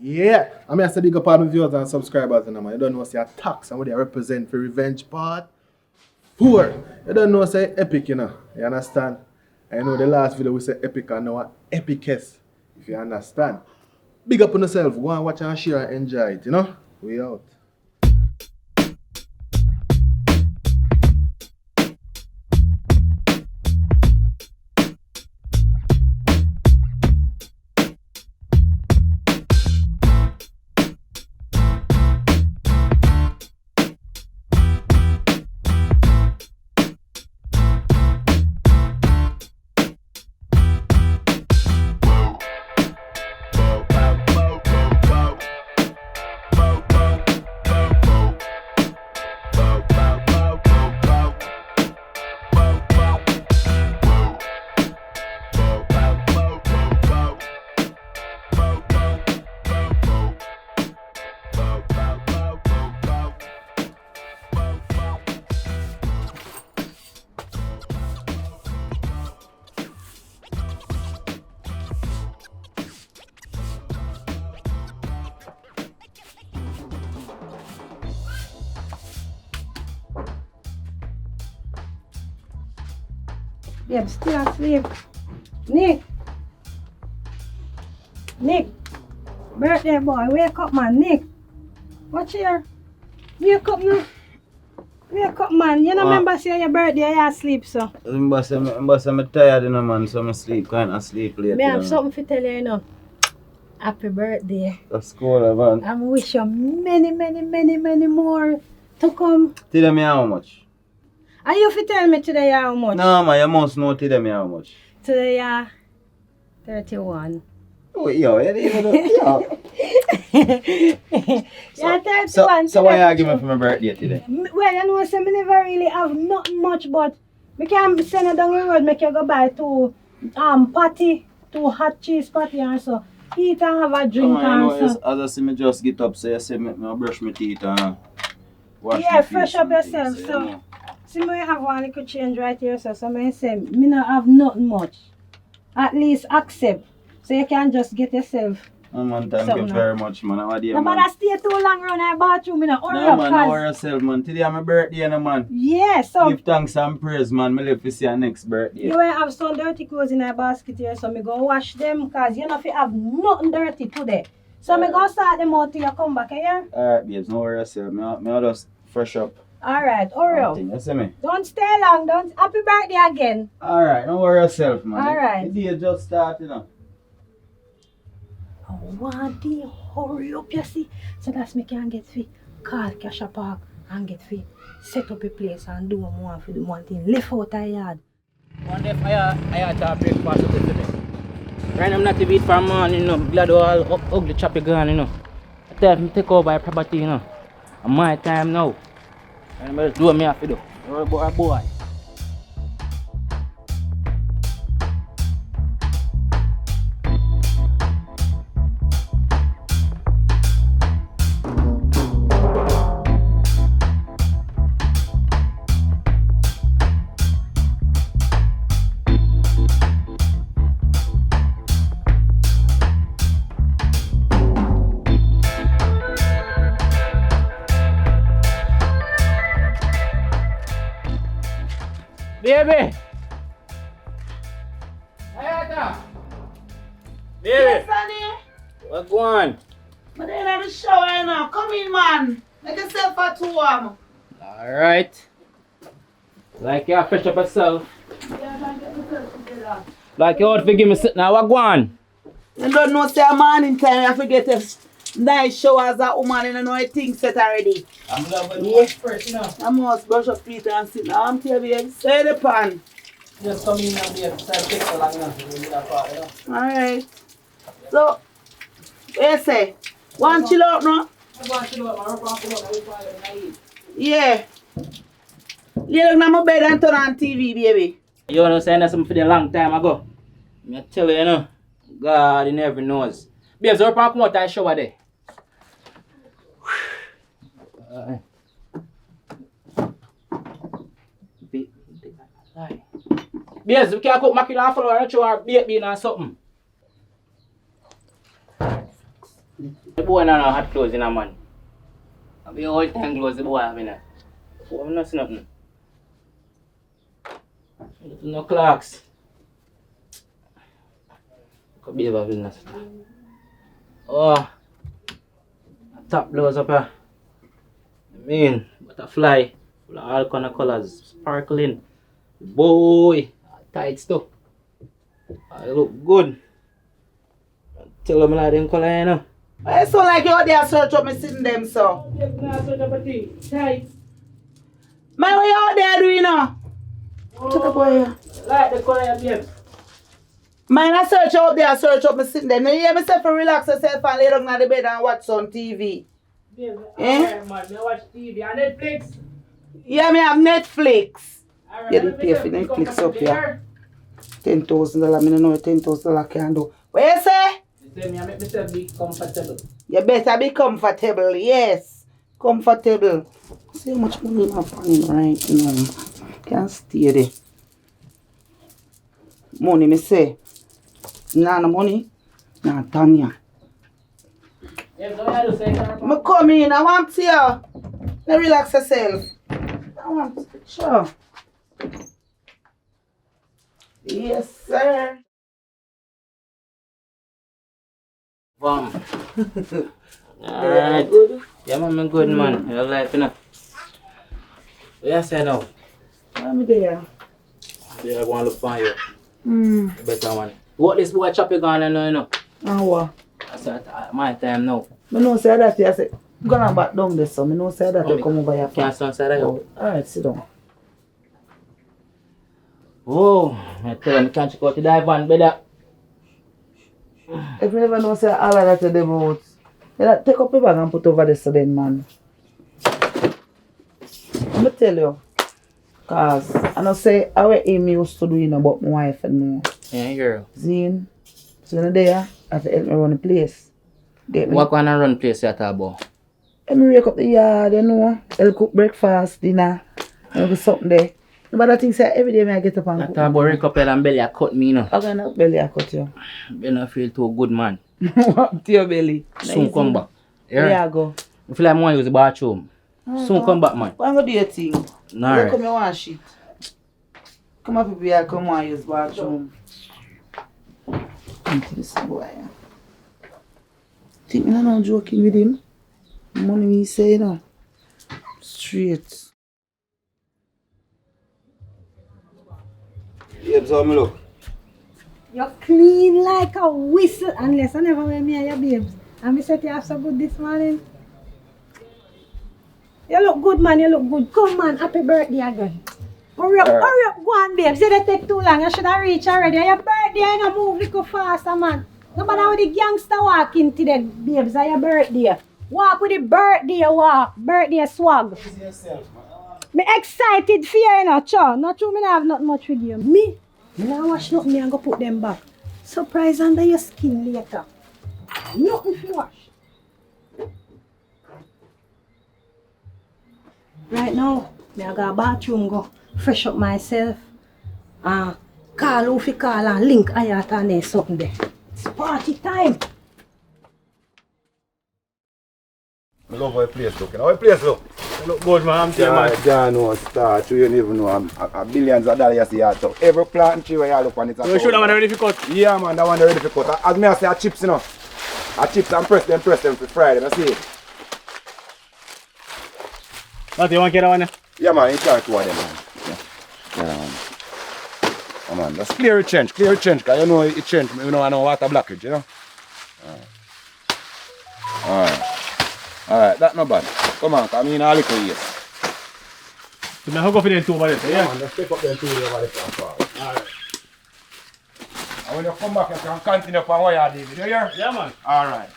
Yeah, I mean I say big up all my viewers and subscribers and man. You don't know say a tax and what they represent for revenge part. 4. You don't know say epic, you know. You understand? I know the last video we say epic and now epicest. If you understand. Big up on yourself. Go and watch and share and enjoy it, you know? We out. Babe, still asleep. Nick! Birthday boy, wake up man, Nick! Watch here. Wake up now. Wake up man, you know remember say your birthday you asleep so. Remember say I'm tired you know man, so I'm sleep, kind of sleep late. Me have something to tell you know. Happy birthday. That's cool man. I wish you many more to come. Tell me how much? Are you fi tell me today how much? No man, you must know tell me how much. Today 31. Oh yo, you didn't know. Yeah, 31. So why you give me for my birthday today? Well, you know, say me never really have not much, but we can send you down the road, make you go buy two patty, 2 hot cheese patty and so. Eat and have a drink and so. As I see me just get up, so you say me brush my teeth and wash my Yeah, face fresh up and yourself. things, So, you know. see me have one little change right here, so I say, me not have nothing much. At least accept. So you can just get yourself. Oh man, thank you very much man. How are you, No, but man? I stay too long around our bathroom, hurry No up, man, cause... don't worry yourself man. Today my birthday no man. Yeah, so Give thanks and praise man. Me live to see your next birthday. you will have some dirty clothes in our basket here, so me go wash them, cause you know if you have nothing dirty today. So me go start them out till you come back here. Alright babes, no worry yourself. Me just fresh up. Alright, hurry up. You see me? Don't stay long, don't happy birthday again. Alright, don't worry yourself man. Alright. The day just start, you know. I want to hurry up, you see. So that's me can get fit, call Cash Park and get fit, set up a place and do what I want to do one thing. Left out the yard. One day I had to breakfast up today. Right now I'm not to eat for morning, you know. Glad all ugly choppy gone, you know. I tell me take over my property, you know. And my time now. And I'm just do what I have to do. You're a boy. Baby! Ayata! Baby! Yes, honey. What go on? But then I have a shower now. Come in, man. Make yourself at home. Alright. Like you fresh up yourself. Yeah, man, get yourself together. Like you ought to give me sit now. What go on? You don't know, say a morning time, you forget a nice shower as a woman, and you know things set already. I'm loving Yeah. fresh, you know. I must brush up feet and sit now. I'm telling you, say the pan. Just come in and be a take so long enough to do that part, you know. Alright. So, what you say? Want chill out now? I want to do it, man. Yeah. Lay down on my bed and turn on TV, baby. You know saying that something for a long time ago. I tell you, you know. God, he never knows. Babes, we're come out and shower there. Babes, we can cook mackerel and flour and show our baked bean or something. The boy not no hot clothes in a man. I be all time clothes the boy having that. Boy, I'm not seeing nothing. No clocks. Could be a business. Oh, top blows up here. I mean, butterfly. Full of all kind of colors. Sparkling. Boy, tight stuff. I look good. Tell them like them color, you know. I so like you out there search up me sitting them so. Tight. Man, what you out there doing now? Take a boy here. Like the color, babe. Man, I search out there, search up me sitting there. Now you hear myself to relax yourself and lay down on the bed and watch some TV. Babe, Eh? alright, man. I watch TV on Netflix. Yeah, me have Netflix. Alright, You did pay for Netflix up here. $10,000, me don't know what $10,000 can do. What you say? You tell me I make myself be comfortable. You better be comfortable, yes. Comfortable. See how much money I'm finding right now. Can't stay there. Money, me say. Nah, no money. Nah, Tanya. Yeah, so you do say that. Me come in, I want to you. Now relax yourself. I want, sure. Yes, sir. Bam. Alright. Good. Yeah, man, I'm good, man. Your life, you know. What you say now? I'm there. Yeah, I want to look for you. Hmm. You better, man. What this boy chop you gone now, you know? And what? That's my time now. I know say that I say, gonna back down there, so I know say that you come over here. Can't stand side of you. Alright, sit down. Oh, I tell him I can't check out the dive on better. If you never know say all of that you them out, you like, take up your bag and put over there so then, man. Let me tell you. Cause I know say how him used to do, you know, but my wife and no. Yeah, girl. Zine. So you know there, I have to help me run the place. Get me. What kind of run place you talk about? Let me wake up the yard, you know. I'll cook breakfast, dinner, and do something there. But I think say every day I get up and I cook. talk about Rick up and belly, I cut me, you know. I'm gonna belly I cut you. You don't feel too good, man. What to your belly? Soon come back. There Yeah. you go. I feel like I want to use the bathroom. Soon come back, man. What am I gonna do your thing? Nah. Come here one shit. Come up here, come on, use bathroom. Into this boy. Think me not joking with him. Money me say no. Straight. Babes, how me look? You're clean like a whistle, unless I never wear me and your babes. And me said you have so good this morning. You look good, man. You look good. Come, man. Happy birthday again. Hurry up, go on, babes. You don't take too long. You should have reached already. Your birthday, you know, move little faster, man. No matter with the gangster walking today, babes, on your birthday. Walk with the birthday walk, birthday swag. Me excited for you, you know, Cho. Not true, me not have not much with you. Me now wash nothing, me and go put them back. Surprise under your skin later. Nothing to wash. Right now, me I go bathroom go fresh up myself. Call who fi call and link Ayat and there something there. It's party time. I love how the place look. You know how the place look? It look good, man. I'm telling you, man. John no start. You don't even know a billions of dollars you see here. So every plant tree where you look on it. You sure that man ready for cut? Yeah, man, that one ready for cut. As me I say, a chips, you know. A chips and press them for Friday. I see it. What, you want to get that one? Yeah, man, you can't two of them, man. Yeah, man. Come on, just clear it change, because you know it change. You know I know water blockage, you know. Alright, that's not bad. Come on, come in a little here. So I hook up in them two over there, yeah? Man, just pick up them two over there and forward. Alright. And when you come back, you can continue from where you are, David. You hear? Yeah, man. Alright.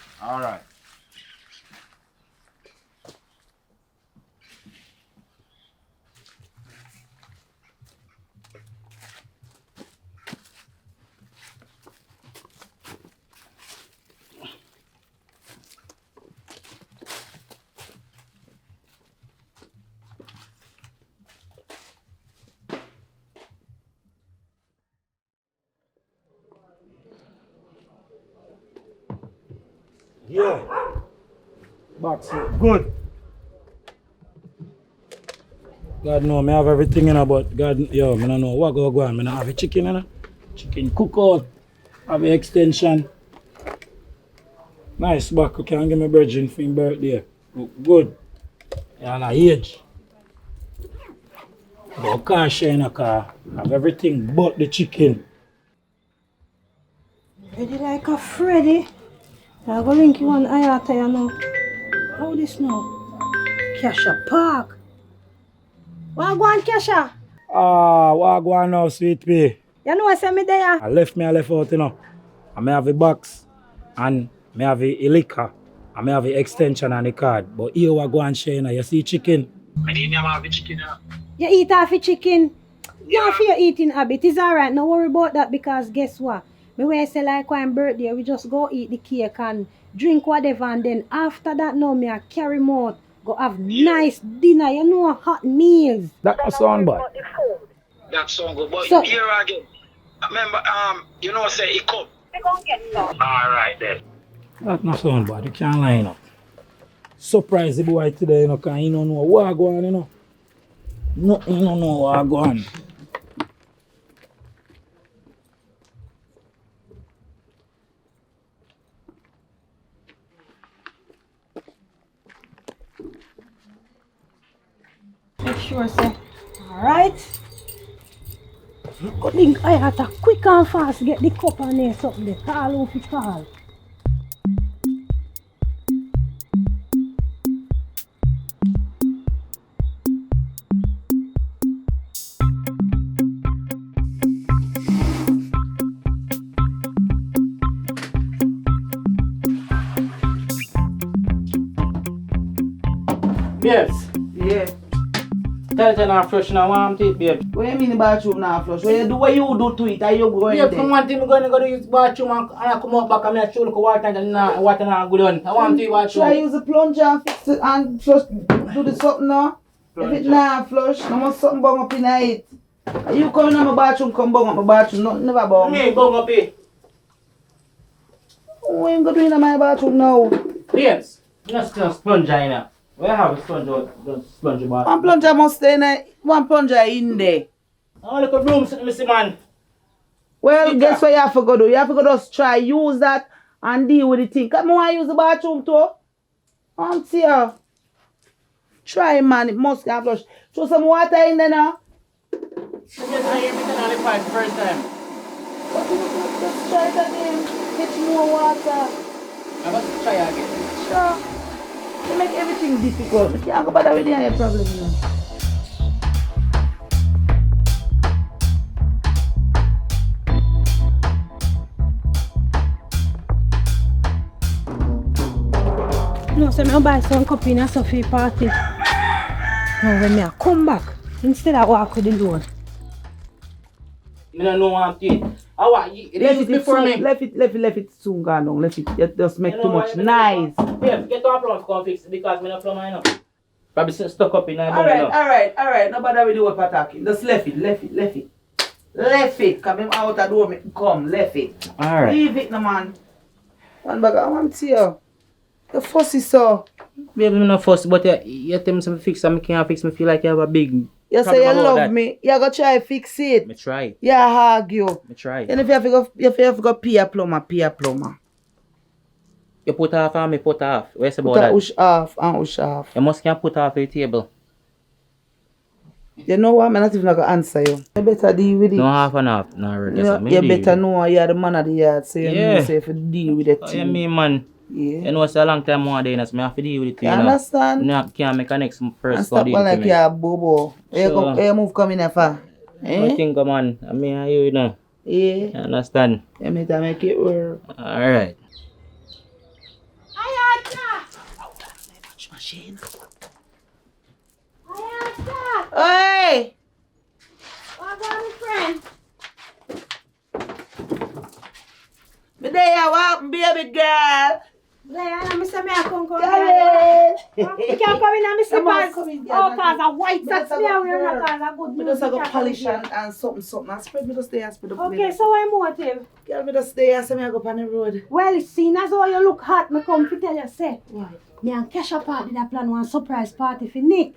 Yeah. Box good. God know, me have everything in but God, yo, me don't know what go on. Me don't have a chicken in chicken cook out, have a extension. Nice back, you can give me virgin for your birthday. Look good. Yeah, and a age. Go car share in a car, have everything but the chicken. Ready like a Freddy. I go link you on Ayata, you know. How this now? Kesha Park. What go on, Kesha? Ah, what go on now, sweet pea? You know what I me there? I left out, you know. I may have a box and may have a liquor. I may have a extension and a card. But here we go and share, you know. You see chicken? I didn't have the chicken, you know. You eat half a chicken. Yeah. You have your eating habit. It's alright. No worry about that because guess what? Me when I say like one birthday, we just go eat the cake and drink whatever and then after that now me I carry more. Go have nice dinner, you know, hot meals. That don't sound bad. That sound good. But So, here again. Remember, you know say it come. Alright then. That not sound bad. You can't line up. Surprise the boy today, you know, because he don't know what go on, you know. Nothing, you don't know what go on. make sure say, alright. Good thing I have to quick and fast get the cup on there something there. Call off it call. Babes, Yeah. tell them I'm fresh now, warm teeth, babe. What you mean the bathroom now flush? What you do? What you do to it? Are you going Babe, there? from one thing I'm going to go to use bathroom and I come out back and I show look water and water now good on. I want to use bathroom. Try use a plunger and fix it and flush. Do the something now. If it not flush, no more something bung up in it. Are you coming on my bathroom? Come bung up my bathroom. Nothing never bung. Me, bung up here. What you going to do in my bathroom now? Babes, just sponge in there. Where have a sponge out? Just sponge bath. One plunger must stay in there. One plunger in there. I look at room, Mr. Man. Well, guess what you have to go do? You have to go just try use that and deal with the thing. Come on, use the bathroom too. Until try, man. It must have flush. Throw some water in there now. Yes, I hear me turn on the pipe first time. Just try it again. Get more water. I must try again. Sure. You make everything difficult. You can't go bother with any problem, you know. No, so I buy some cup in a Sophie party. Now when I come back, instead I walk with the load. You don't know what I'm doing. I want you. It is before me. Left it soon gone down. Left it. It just make too much noise. Yeah, get to a plumber to come fix it because I'm not plumber enough. Probably stuck up in a bungalow. Alright. No bother with the whole attacking. Just left it. Left it. Come him out the door, make him come. Left it. Alright. Leave it, no man. One bag, I want to you. The fussy so. Baby, I'm not fussy, but you tell me something fix and I can't fix me. Feel like you have a big. You say you love me. You gotta try to fix it. Me try. You argue. Me try. And if you have to go pay a plumber. You put off and me put off. Where's about Put a that? push off and push off. You must can put off the table. You know what? I'm not even gonna answer you. You better deal with it. No half and half. No, really. You better know you're the man of the yard, so you know so if you deal with it. Oh, you mean, man? Yeah. You know it's a long time more day, so I have to deal with it. You understand? No, can't make a next first. And stop one like you're a bobo. Sure. You move coming here for. I think, man. I mean, you know. Yeah. You understand? You need to make it work. Alright. Hey! What about my friend? Me there, what, baby girl? There, I'm Mr. Come Come in. You can't come in and me Come on, slippers. come in, Oh, girl. cause a white But socks me and wear no cause a good Me news. just have You to can't polish come here. and something. And spread me just stay and spread up. Okay, so what motive? Girl, me just stay and say me I go up on the road. Well, seeing as how you look hot, me come to tell you, say, Why? me and Kesha party that plan one surprise party for Nick.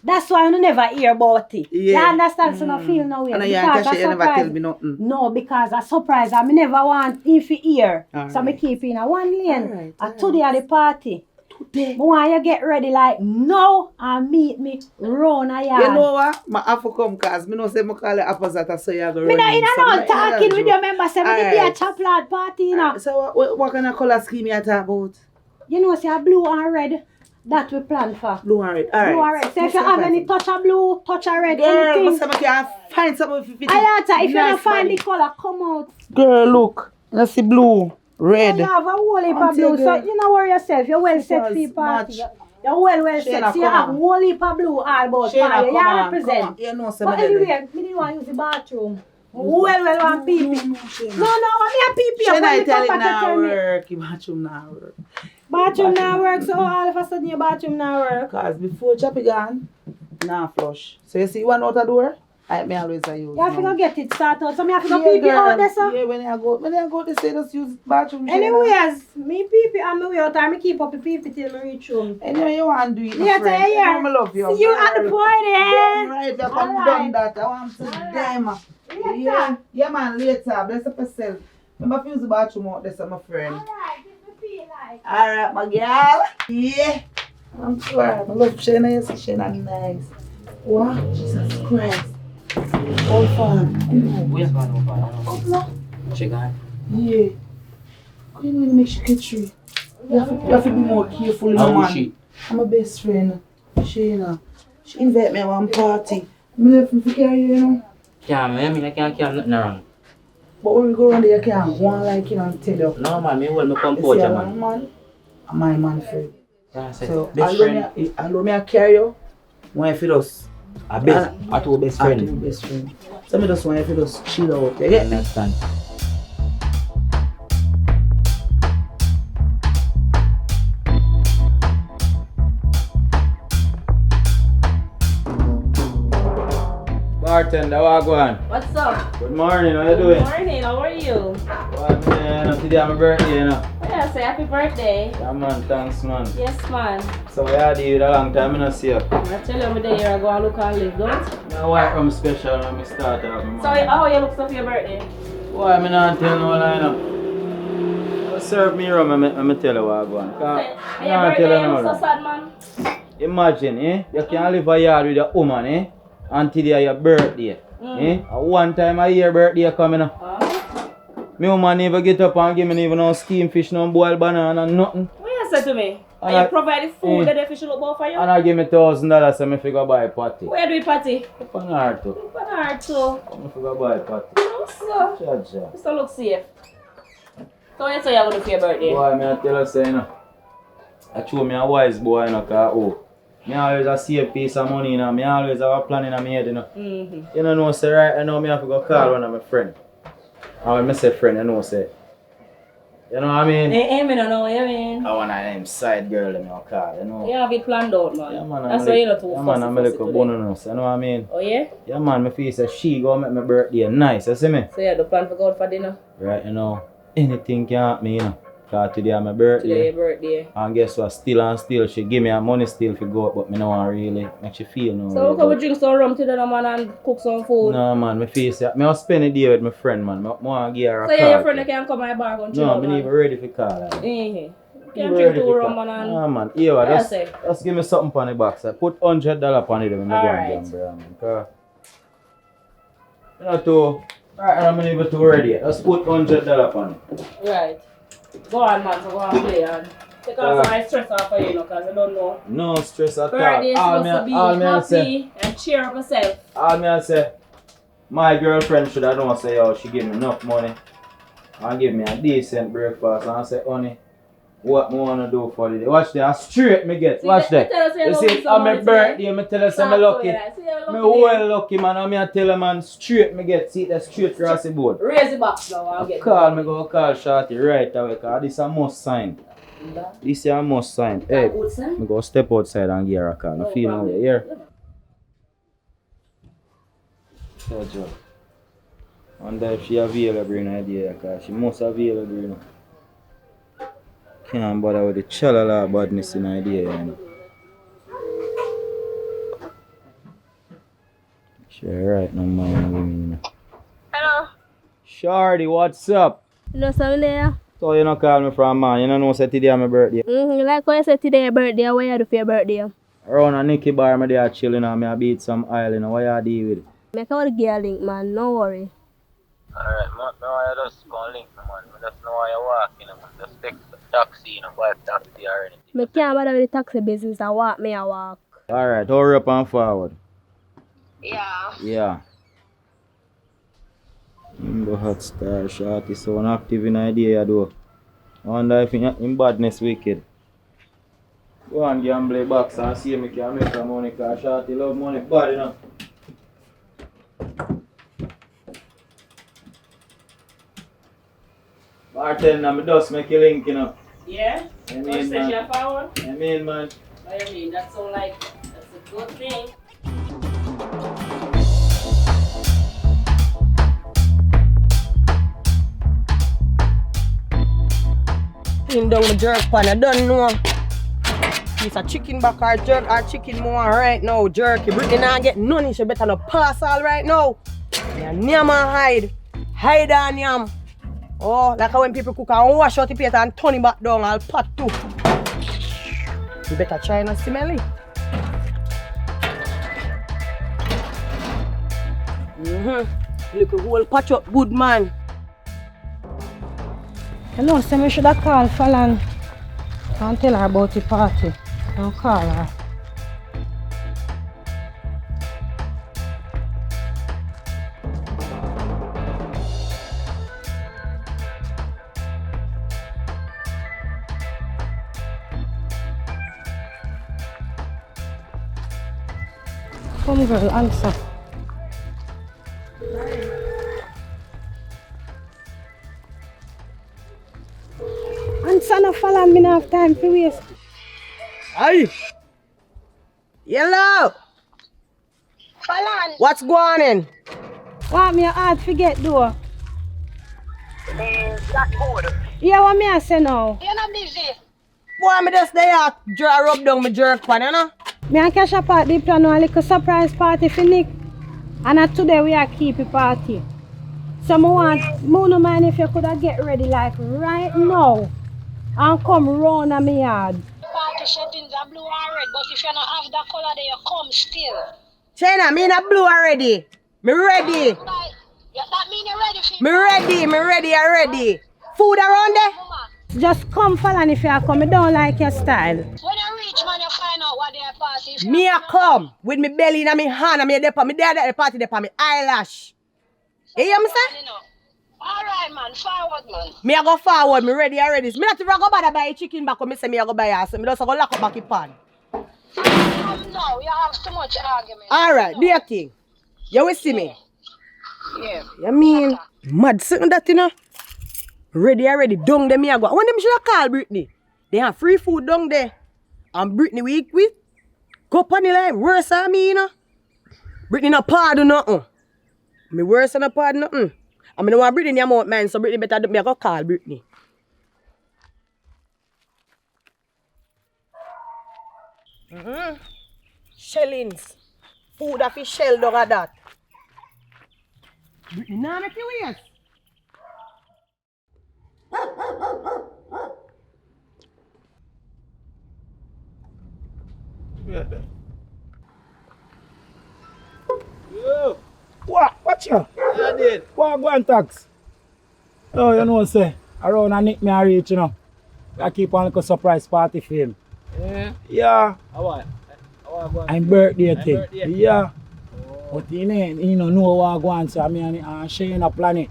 That's why you never hear about it. Yeah. You understand? So no feel no way. And you Because and a you never surprise- tell me nothing. No, because a surprise, I me never want him to hear. So me Alright. keep in a one lane. Alright, And today at the party. Today. Me want you get ready like now and meet me round a yard. You know what? I have to come because I know say I call it opposite so you go Me not in so and me out talking with your members. Say me did be a Alright. chocolate party, you know. So what kind of colour scheme you talk about? You know, say a blue and red. That we plan for. Blue and red. Alright. Blue and red. So if you have any touch of blue, touch of red, Girl, anything. but can find something if you fit. Alata, if you nice don't find body. the color, come out. Girl, look. You see blue, red. You have a whole heap of Until blue, so girl. you know worry yourself. You're well set for your Because party. match. You're well Shayna, set. So you come have on. whole heap of blue all about Shayna, fire. You come on, represent. come on. You know But somebody. anyway, me didn't want to use the bathroom. Well, one pee pee. No, I mean a pee pee. Shayna, When I the tell it papa now tell me, work. Your bathroom now work. bathroom now work, so all of a sudden your bathroom now work. Because before Choppy gone, now flush. So you see one out the door, I may always use. You have to go get it started out, so me have to go Yeah, pee pee girl. out there, so. Yeah, when I go, they say just use bathroom. Shayna. Anyways, me pee pee and me way out, and me keep up the pee pee till me reach home. Anyway, you want to do it, my Yeah, friend. tell you. I love you. See you at the girl. party. Damn right, you come Alright. done that. I want to damn. Yeah, yeah, man, later. Bless up yourself. Remember, use the bathroom out there, so my friend. Alright, if you feel like. Alright, my girl. Yeah. I'm sure. I love Shayna. You see Shayna nice. Wow, Jesus Christ. All fun. Where's my number? Oh, no. She gone. Yeah. How you know to make she get through? You have to be more careful, you know, How man. is she? I'm my best friend, Shayna. She invite me to one party. I'm left me to carry you, you know. Can't, I mean, I can't carry nothing around. But when we go around there, you can't go on like, you know, and tell you. No, man, me well, me You compose, see, man. man, I'm my man friend. Yeah, I said, So, best friend. allow me to carry you. When you us. A best, a two best I friend. do best friend. So, me just want you to just chill out. You get me? Understand? Bartender, what going? What's up? Good morning, how you Good doing? morning, how are you? What, man? Today my birthday, you know. Yeah, say happy birthday. Yeah, man, thanks, man. Yes, man. So, we had you a long time, I don't see you. I tell you, I'm there, you go and look and live, don't? My wife from special when I start off. So, how you look so for your birthday? Why, I'm not telling no lie, now. Serve me rum, I'm tell you what I go on. Say, your birthday, you look so sad, man. Imagine, you can live a yard with a woman, until your birthday. One time a year birthday coming up. Me woman never get up and give me even no steamed fish, no boiled banana, nothing. What you say to me? And Are you provide the food that the fish look about for you? And I give me $1,000 so me figure buy a party. Where do you party? Up on her too. Up on her too. Me figure buy a party. No, sir. Cha-cha. You still look safe. So, what you say you're going to do for your birthday? Boy, me I tell you, say, you know, I show me a wise boy, you know, cause, me always a save piece of money, you know, me always have a plan in my head, you know. You know, say right now, me have to go call one of my friend. And when I say friend, you know, say, you know what I mean? Hey, me don't know what you mean. I want a name side girl, them I call, you know. You have it planned out, man. Yeah, man, That's why you not too yeah, man, I'm a little today. bonus, you know what I mean? Oh, yeah? Yeah, man, me feel say she go make my birthday nice, you see me? So, you do plan for go out for dinner? Right, you know, anything can happen, you know. Cause today is my birthday. Today your birthday. And guess what? Still and still, she give me her money still for go out, but me no want really make she feel no. So, we drink some rum today, man, and cook some food. No, man, me feel say, me want spend a day with my friend, man. Me want give her a So, call. your friend that can come my bar and chill No, out, me man. not even ready for call her. Can't Even drink ready two for rum, call. man. And... No, man. Here, Yeah, just give me something on the box. I put $100 on it when I go Alright. and gamble, man. Cause, you know, too, right, I'm not even too ready yet. Just put $100 on it. Right. Go on, man, so go and play and take off some stress off of you, you know, because I don't know. No stress at all. Birthday is supposed to be all me I say, happy and cheer up yourself. all me I say, my girlfriend should have known say, oh, she give me enough money and give me a decent breakfast. And I say, honey, what me want to do for the day? Watch that, straight me get. See, Watch me that. tell you say You you see, love on some my money birthday, me tell you say me lucky. Me well lucky, man. And me I tell you, man, straight me get. See that straight across the board. Raise the box now and get Call me, go call Shorty right away, because this is a must sign. This is a must sign. Hey, I go step outside and get her a call. I feel now you here. So, Joe. Wonder if she available in idea, because she must available, you know. Can't bother with the chalala badness in idea, you know. Sure, right now, man, women, you know. Hello. Shorty, what's up? You know something there? So you not call me from man, you don't know say today my birthday. Like how you said today your birthday, what you do for your birthday? Around a Nicky bar, me there chilling and me a beat some oil, you know, what you deal with it? Make a girl link, man, no worry. Alright, man, I just gonna link, man. I just know how you walk, you know, man. Just take the taxi, you know, buy a taxi or anything. Me can't bother with the taxi business, I walk, me I walk. Alright, hurry up and forward. Yeah. Yeah. The hot star shorty so active in idea though. I wonder if in badness wicked. Go and gamble box and see me can make some money because shorty love money bad enough. Bartender, me just make you link, you know. Yeah? I First mean, station man. forward? I mean, man. What do you mean? That sound like that's a good thing. Clean down the jerk pan, I don't know. Piece of chicken back or jerk or chicken more right now. Jerky, Brittany not get none, she better not pass all right now. Yeah, yam and hide. Hide and yam. Oh, like how when people cook and wash out the plate and turn it back down, I'll pot too. You better try not smell it. Look, a whole patch up good man. Hello, so I should have called Fallon and tell her about the party. I'll call her. Come girl, answer. Answer no Fallon, me not have time to waste. Aye. Yellow. Fallon. What's going on? What me hard forget though? Blackboard. Yeah, what me I say now? You're not busy. Boy, me just there draw rub down my jerk pan, you know? Me and Cash up at the plan a little surprise party for Nick. And today we are keep a party. So I no mind if you could have get ready like right now and come round at me yard. Party settings are blue and red, but if you don't have that color there, you come still. China, me not blue already. Me ready. Yeah, that mean you're ready for Me ready. Food around there? Just come Fallon if you come. I don't like your style. When you reach, man, you find out what they're passing. Me a come with me belly in my hand and me there for me there at the party there for me eyelash. You hear me say? Alright, man, forward, man. Me a go forward, me ready already. Me not even go bother buy chicken back when me say me a go buy ass. Me just go lock up back the pan. No, you have too much argument. Alright, do your thing. You will see me? Yeah. You mean mad something that you know? Ready already, down there me a go. When them should have called Brittany? They have free food down there. And Brittany we eat with. Go up on the line, worse than me, you know. Brittany no pardon nothing. Me worse than no pardon nothing. I mean, I want Brittany in your man, so Brittany better do me a go call Brittany. Shellings. Food that fish shell dog at that. Brittany nah make you waste. Yo. What? Watch ya. Yeah, did. What go and tax? Oh, you know say, around a Nick me a reach, you know. I keep on like a surprise party for him. Yeah. Yeah. How I'm birthday thing. Birthday? Yeah. But he know what go on, so I mean sharing a planet.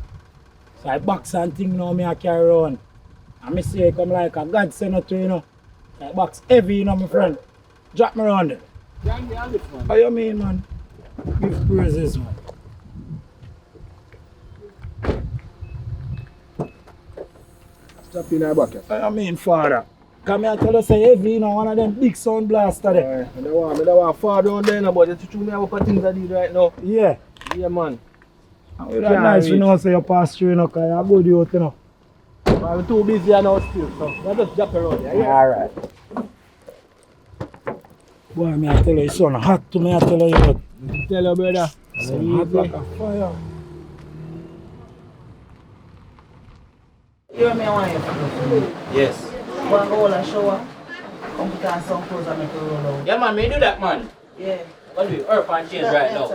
So I box and thing now me I carry around. And me say come like a God send it to you know. So I box heavy, you know, my friend. Drop me around there. How you mean, man? Give praises, man. Drop in our bucket. I mean, father. Come here, tell us say heavy, you know, one of them big sound blaster there. I don't want far down there, no, but you show me how much things I did right now. Yeah. Yeah, man. It's nice you know, say you pass through, you know, because you're good youth, you know. I'm too busy now still, so I just jump around here. Yeah? Alright. Boy, me I tell you, it's son hot to me, I tell you. Tell you, brother. Son hot like a fire. You and me want you? Yes. Go and go home and shower. Come put on some clothes and make you roll out. Yeah, man, me do that, man. Yeah. What do you earth and change right now?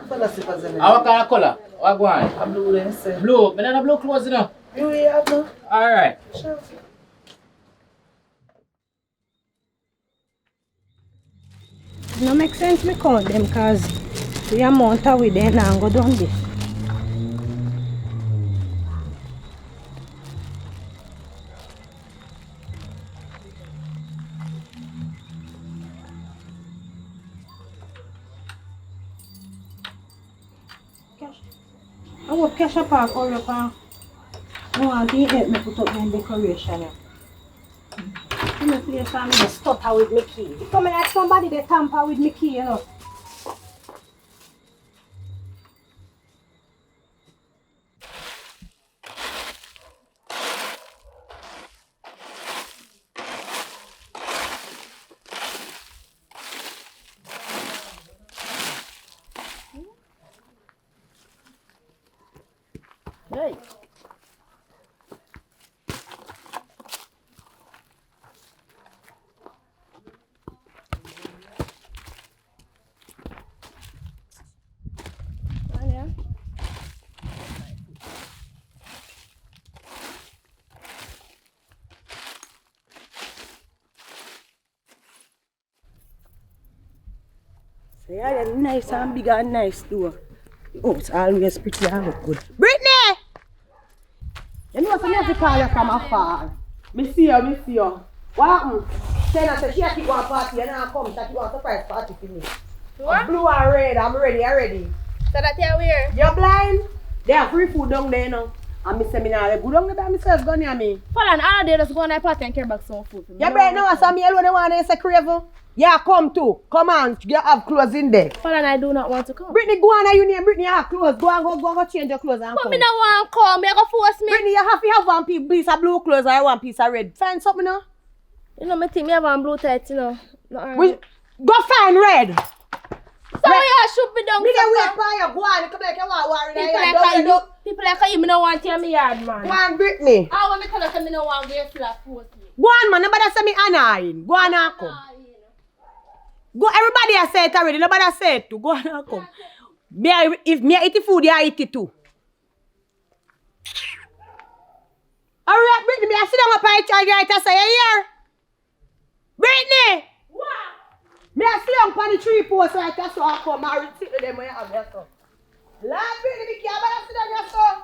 What kind of color? What go on? A blue then, say. Blue. Me not have blue clothes, you know. You have no? Alright. Sure. No make sense me call them cause the amount of we then and go down this. I will cash a park or up and I want to help me put up my decoration here. I'm going to play for me to stutter with my key. It come like somebody they tamper with my key, you know. Hey. So yeah, nice and big and nice too. Oh, it's always pretty and look good. Brittany! You know what I have to call you from afar. Me see you. What happened? Tell her she have to go a party and I come, she have to go a surprise party for me. What? Blue and red, I'm ready. So that you're where? You're blind? They have free food down there now. And me say me now, go down there by myself, go near me. Follow all day, just go on that party and carry back some food for me. You break now, so me alone want to say craven. Yeah, come too. Come on, you have clothes in there. Follow and I do not want to come. Brittany, go on, you name Brittany, have clothes. Go change your clothes and But come. me not want to come, you go force me. Brittany, you have to have one piece of blue clothes or one piece of red. Find something now. You know, me think me have one blue tight, you know. Go find red. So you should be down. Me dey wait for you. Go on, you come like you want worry. People like you, me no want to hear me yard, man. Go on, Brittany. I want me tell you, me no want to wear flat force me. Go on, man. Nobody say me annoying. Go on and come. Go. Everybody has said it already. Nobody has said it too. Go on and come. If me eat the food, you eat it too. Alright, Brittany. Me I sit down up and charge right and say, you here? Brittany. What? Me I sit down on the tree post right there, so I come and sit with them when you have your son. Lord, Brittany, me can't sit down your son.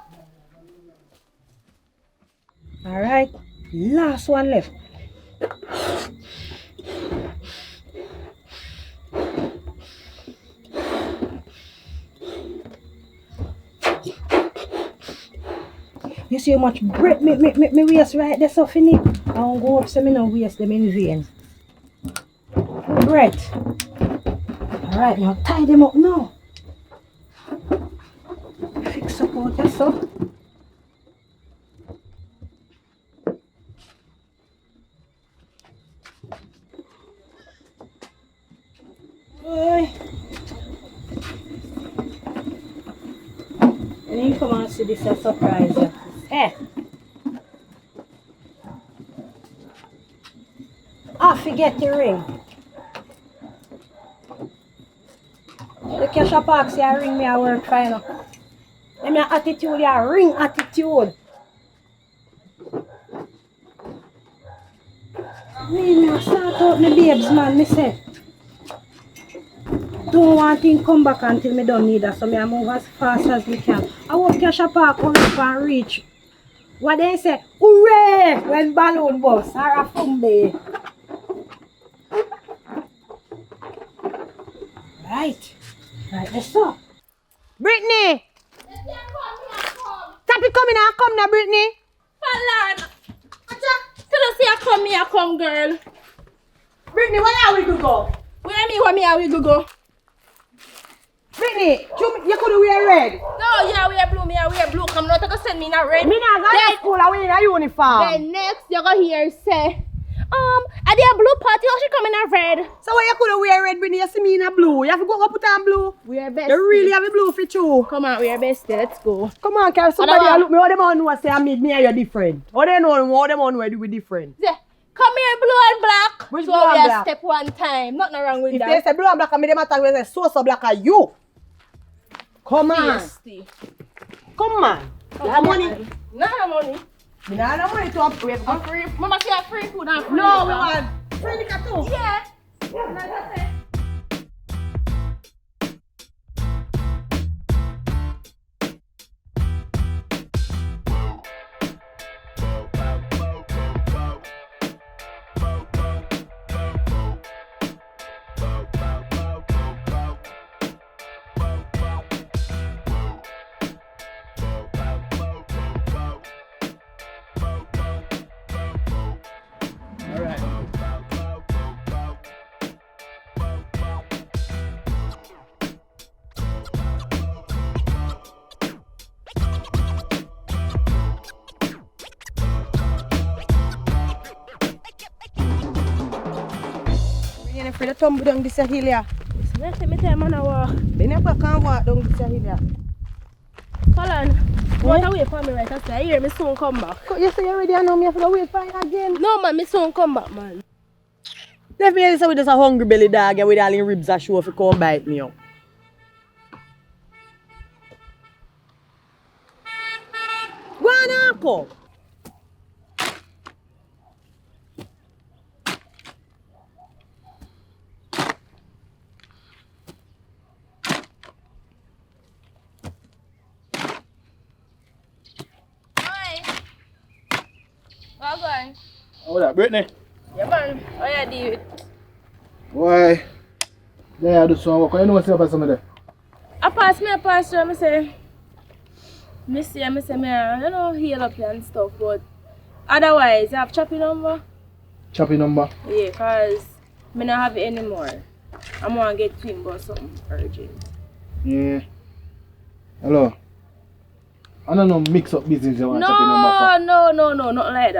Alright, last one left. You see how much bread me waste right there, so finny. I won't go up so me no waste them in vain. Bread. Alright, now tie them up now. Fix up out there so. Boy. And you come and see this a surprise. Hey. I forget the ring. The cash up box, you ring me, I work fine. Let me attitude, you ring attitude. Me start out my babes, man, me say. Don't want things come back until me don't need that, so I move as fast as me can. I hope cash up park come up and reach. What they say, hooray, when balloon bus, or a fumble. Right, let's go. Brittany! Stop it coming and come now, Brittany! Falan! Could you see Brittany, where are we to go? Where me, where me are we go? Brittany, you could wear red. No, yeah, wear blue, me I wear blue. Come not to send me in a red. Me not go to school, I wear a uniform. Then next, you go here say, I did a blue party, how she come in a red? So when you could wear red, Brittany, you see me in a blue. You have to go put on blue. We are best. You really have a blue for you. Come on, we are best. Let's go. Come on, Carl. Somebody look me. All them on know say I meet me and you're different. All they know, all them on know we different. Yeah. Come here, blue and black. Which so blue and black? Step one time. Nothing wrong with if that. If they say blue and black, I mean them attack when they say so black are you. Come on. Tasty. Come on. You have money? No money. Me not have money to upgrade. Free. Mama say free food and free. No, we want free liquor too. Yeah. For the tumble down this hill here. Let me tell man I walk. They never can walk down this hill here. Colin, you want to wait for me right after I hear me soon come back. You say you already know me, I have to wait for you again. No man, me soon come back man. Definitely say we just a hungry belly dog and with all in ribs a show if you come bite me up. Go on and come. What up, Brittany? Yeah man, how you do it? Why? There I do some work. You know what's up with some of them? I pass through, I say, me heal up here and stuff, but otherwise, I have choppy number. Choppy number? Yeah, cause me not have it anymore. I'm gonna get twin but something urgent. Yeah. Hello. I don't know mix up business you want choppy number for. No, not like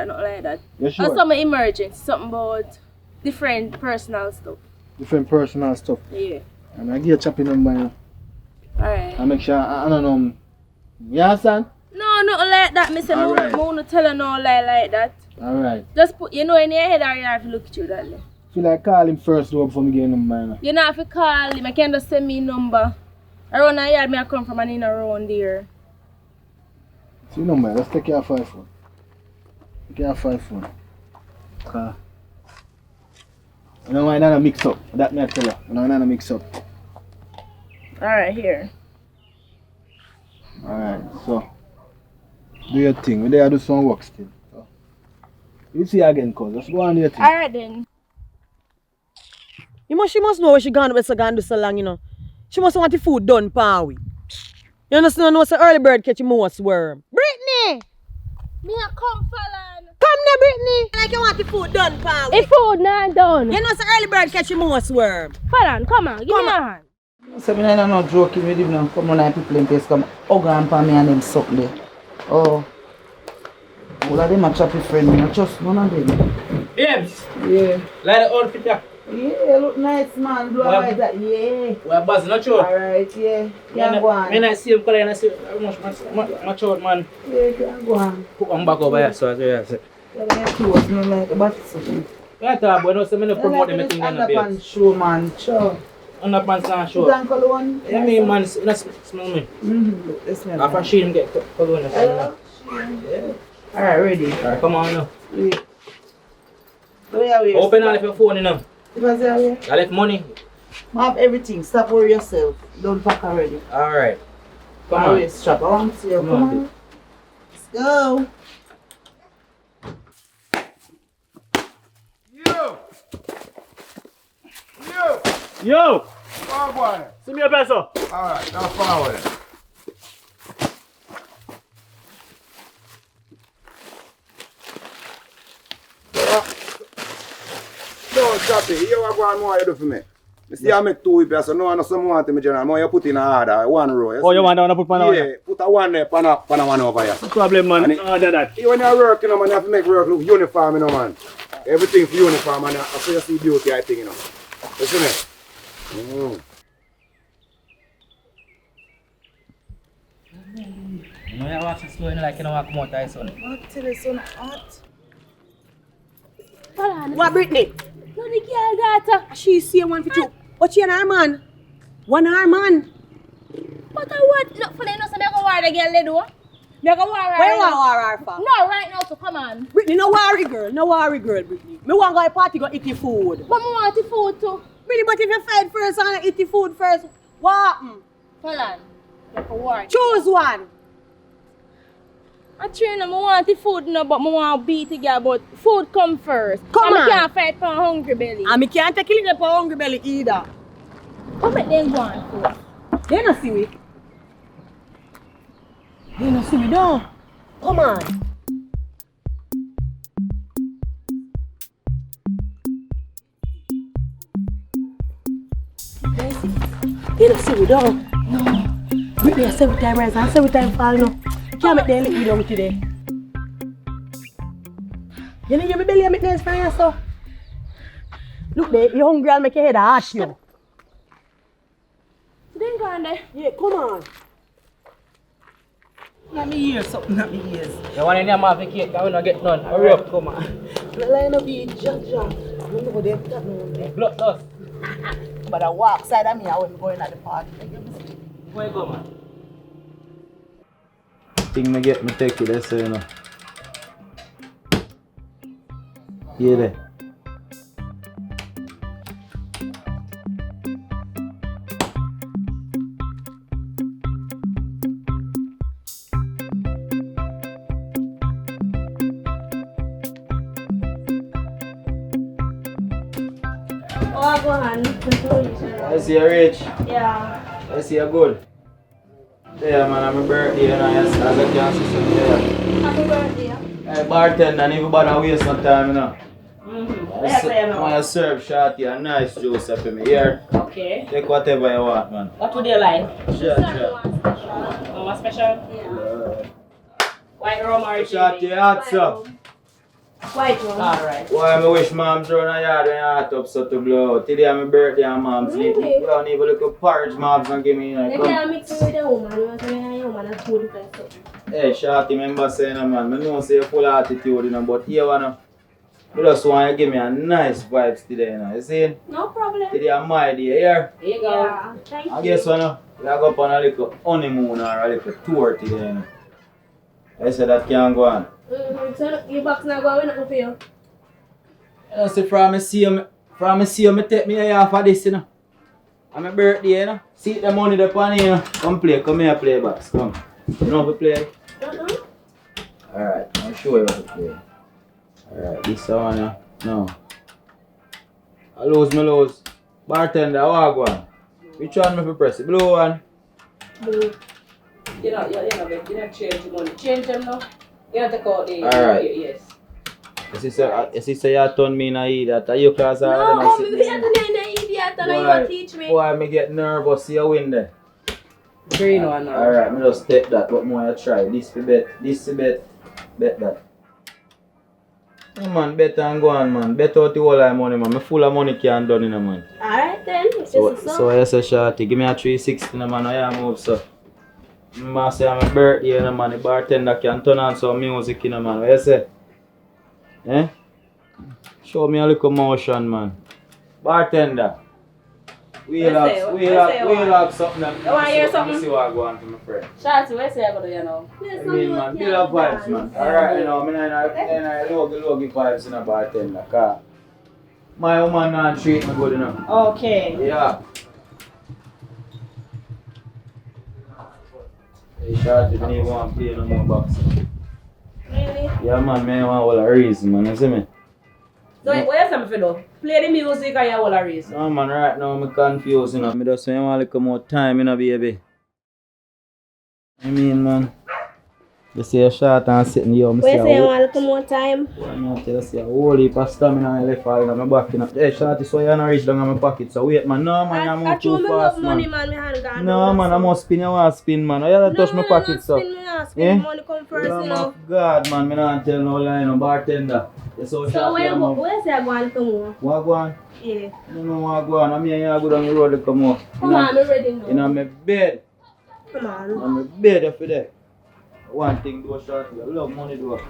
that. You sure? That's something emergency, something about different personal stuff. Different personal stuff. Yeah. And I give you a choppy number, you know. Alright. I make sure, I don't know. You understand? No, nothing like that, me say, I won't tell her no lie like that. Alright. Just put, in your head or you have to look through that. Feel like call him first though before me get him number, you know. You don't have to call him, I can just send me number. Around the yard, me I come from and in around there. See number, let's take your 5 phone. Take your 5 phone. Car. You know why not mix up? That me I tell you. You know why not mix up? Alright, here. Alright, so do your thing. We there do some work still. So. You see again, cuz. Let's go on do your thing. Alright then. She must know where she gone with so gone do so long, you know. She must want the food done pa we. You understand? No, it's an early bird catch most worm. Brittany! Me a come, Fallon. Come there, Brittany. Like you want the food done, pa. If food not done. You know, it's an early bird catch most worm. Fallon, come on, give me a hand. So I don't know joking with him now. Come on, people in place come hug and for me and them suck there. Oh. All of them are choppy friend, I trust none of them. Babes! Yeah. Like the outfit there. Yeah, look nice man, blue and white that, yeah. We're buzzing, not sure? Alright, yeah. Can go on. When I see him color and I see how much out, man. Yeah, can go on. Put them back over here, so I say. Yeah, my clothes, no like, but something. Yeah, talk, but no, so I promote them thing on the babes. Underpants show, man, sure. Underpants and show. Put on cologne. Yeah, me, man, smell me. Mm-hmm, smell. After she him get cologne. Hello? Yeah. Alright, ready. Alright, come on now. Wait. Wait. Open all of your phone, you know. Because I left money. I have everything. Stop worry yourself. Don't pack already. Alright. Come on. Always strap. I want to see you. Come on. Let's go. Yo! Oh boy. See me a peso. Alright, now forward. Choppy, you what one more you do for me? I see I make 2 whips, so no one some want to me general. More you put in a order, 1 row. Oh, you want to put one Yeah, put a 1 there, pan a 1 over here. No problem, man. Order that. When you work, you know, man, you have to make work look uniform, you know, man. Everything for uniform, and so you see beauty, I think, you know. You see me? You know, you walk so slow, you know, like you don't walk come out of sun. What till the sun hot? Hold on. What, Brittany? No, the girl daughter. She see one for two. But she and her man. One arm man. But I want, look for them, no, so I go war the girl they do. Me go war her. Where you want war her for? No, right now, so come on. Brittany, no worry girl, Brittany. Me want to go to a party, go eat the food. But I want the food too. Brittany, but if you fight first and eat the food first, what happen? Hold on. You go war. Choose one. I train them, I want the food no, but I want to beat the girl, but food come first. Come and on. I can't fight for a hungry belly. And me can't take it for hungry belly either. What make them go on food? They don't see me. They don't see me though. Come on. They don't see me though. No. Brittany, I 7 times rise and 7 times fall now. Can't make them lick me down today. You know, your belly make nice for you, so. Look there, you're hungry and make your head hot, you. Then go on there. Yeah, come on. Let me hear something, let me hear. You want any of my cake, I will not get none. Hurry up, come on. Line up the judge. I don't know what they're Blood dust. But I walk side of me, I will go in at the party. Where you go, man? Thing me get me take it, that's so you know. Yeah there. Oh, go on. I see you rich. Yeah. I see you good. Yeah man, I'm my birthday and I got chance to see you. Happy birthday. Hey bartender, and everybody waste no time, you know. Mm-hmm. I serve shorty a nice juice for me here. Okay. Take whatever you want, man. What would you like? Sure. One special? Yeah. White rum or Shorty hot, so. White rum. Alright. Why I wish mom throw in a yard when I hot up so to blow out. Today my birthday and mom's Really? we don't even look at porridge mom's gonna give me like. They can't mix it with the woman. You want to make a woman and 2 different stuff. Hey shorty, remember saying man, I know say you full of attitude, you know, but here wanna. I just want you to give me a nice vibes today, you know. You see? No problem. Today I'm my day here. Here you go. Yeah. Thank you. I guess what no? We go up on a little honeymoon or a little tour today, you know. I said that can't go on. So your box not going nothing for you? You know, see, from me see you, me take me eye off of this, you know. On my birthday, you know. See the money the on here, you know. Come play, come here play box, come. You know how to play? Alright, I'll show you how to play. Alright, this one, yeah. No. I lose. Bartender, what one? Which one me for press? The blue one? Blue. You know, change the money. Change them now. You know, take out the. Alright. Yes. You say you turn me in a idiot. Are you class or them? No, me be an idiot and you want to teach me. Why me get nervous? See you win there. Green one now. Alright, me just take that. What more I try? This for bet. This for bet. Bet that. Yeah, man, bet and go on, man. Bet out the whole of money, man. Me full of money can't done in a man. Alright then. So I say, shorty, give me a 360 in a man. I move so. I say I'm a birthday in a man. The bartender can turn on some music in a man. What you say? Eh? Show me a little motion, man. Bartender. We'll have something. You want to hear something? See what I go on to my friend. Shorty, what say I got to you know? I mean, man, build up vibes, man. Alright, you know, I low vibes in a bartender. Cause my woman not treat me good enough. Okay. Yeah. Hey, shorty, don't even want to play no more boxing. Really? Yeah, man, I want all the reason, man. You see me? So, what you say me for do? Play the music or you all a reason? No, man, right now I'm confused, you know. I just want a little more time, you know, baby. I mean, man, You see a short and sitting here. Where you say you want a little more time? I tell you, see a whole heap of stamina left all in my back. Hey, shorty, so you not reach down in my pocket. So wait, man. No, man, you move too fast, money, man. Me hand gone. No, man, I must spin. You want to spin, man. You don't touch my pocket, so. Spin, me not spin. Money come first, Oh, you know. my God, man. Me not tell no lie, no bartender. So where you say I go and come more? What go on? Yeah. I don't know what go on. I'm here, I go down the road to come out. Come on, I'm ready now. In my bed. Come on. In my bed after that. One thing do, shorty. I love money, do. What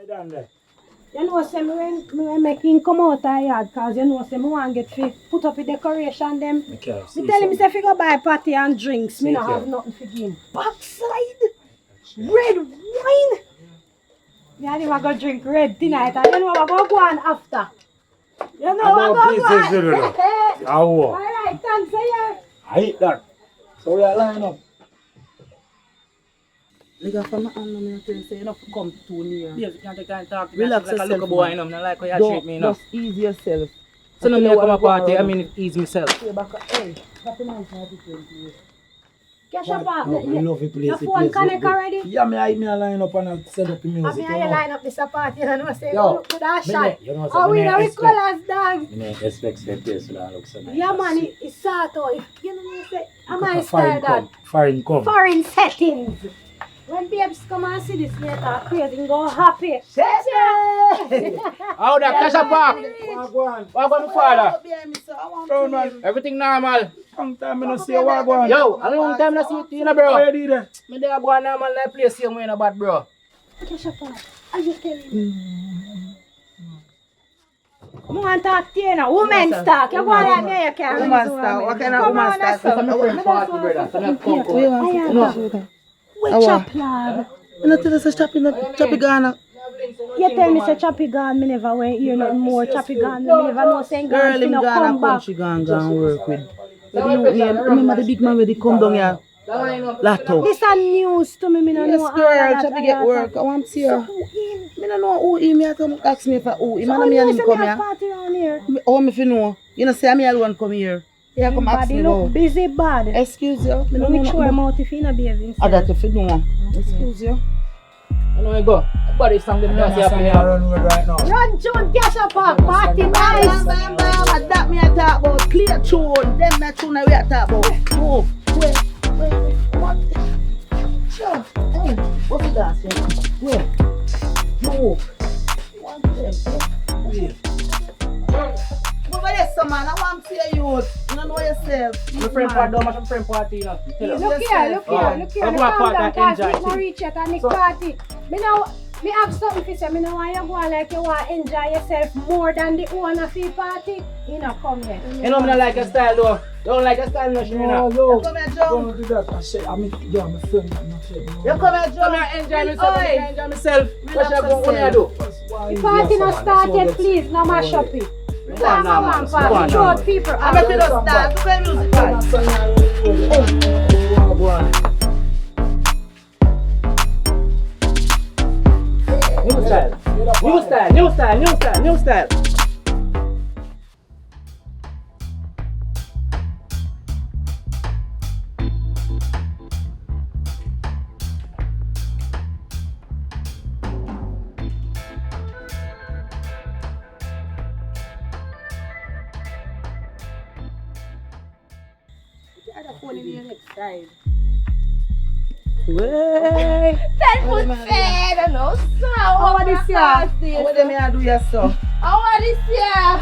you done there? You know, say me making come out of yard because you know, say me want get fi put up a decoration them. Okay, Me tell him say fi go buy party and drinks. Me not have nothing for him. Backside, red wine. Me and him a go drink red tonight and you know what I go on after. You know what I go on. Alright, thanks yeah. I hate that. So we are line up. Nigga from my hand, I'm tell you, say you not come too near. Yes, you can't take time to talk to me. Relax Like a yourself, little boy, man. you know. I like how you treat me, you know. Just ease yourself. So now me come a party, I mean ease myself. Hey, happy night, happy 20. Cash up, I love the place. your phone connect already? Yeah, me I line up and I set up the I music. mean, you line up this party, you know, say, Yo, look to that me shot. you know, Oh, we me know we expect- colors, dog. I expect the place to look so nice. Yeah, man, it's sort of, you know what I say, am I style that? Foreign come. Foreign settings. When babes come and see this later, crazy and go happy. How that cash up back? What about the father? Bro, man. Everything normal. Long time I don't see a wagwan. Yo, a long time I see you, bro. Where you there? Me there go on normal like place same way in a bad, bro. Cash up, are you telling me? Come on, talk to you now. Women's talk. You go on there, you can't. Woman's talk. What kind of woman's talk? It's a friend party, brother. So me come come. We chop, lad. You know, tell us choppy Ghana. You tell me say choppy gone, me never went hear nothing more. Choppy gone, me never know saying Girl, gone, him no Ghana come back. country gone work with. But you know, remember the big man where they come down here? Lato. This is news to me, me no Yes, know all girl, of choppy that. get work. I want to see her. Me no know who him. Me come ask me for who him. So And me and him come have here. party around here. Oh, me fi know. You know, say me alone come here. Yeah, come ask Body me look now. busy bad. Excuse you. Me no Make know sure I'm nothing. out if you no behave I got to fi know. Excuse you. I know I go. Body song them just happen here. Run right now. Run tune, cash up, party nice. That me a talk about clear tune. Them na tune we a talk about. Move. Wait. What? Sure. Hey, what's that? Wait. Move. One thing. Move this, man. I want to see you. You don't know yourself. My friend party, don't my friend party, you know. Tell us. Look here. I'll Calm go a down, party and cause enjoy me no things. reach yet and the party. Me have something to say. Me know why you go like you want to enjoy yourself more than the owner of the party. You know, come here. You know me not like your style though. Don't like your style no shit, you know. Yo, Come here, don't John. do that. I said, I'm a friend. I'm a friend. You come here, John. Come here, enjoy myself. Oi. Enjoy myself. What Relax you gonna do? The party not started, please. No mash up it. Go on now, man. Go on Throw now. out people. I'm going to just dance. Play music, New style. Way. 10 foot fed and no sound. How this year? What do I do here, so? How this year?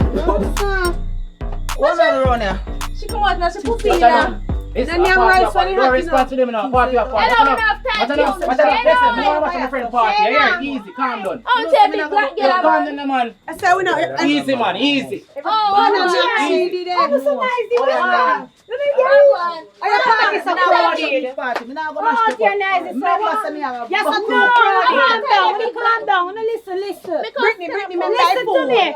What's on here? She come out now, she put Watch in out. now. It's Then a you party, rice when you don't have respond to them now. Party. I don't have time to Watch out. Listen, me want my friend party. Yeah, easy, calm down. I'm telling big black girl Calm about. down, man. I said we not. Easy, man, easy. Easy. Are you party supported? Party. Me not Oh, gonna mash you're nice. Remember, say me have a Yes, buckle. no, calm down. Calm down. Listen. Britney, Listen to me.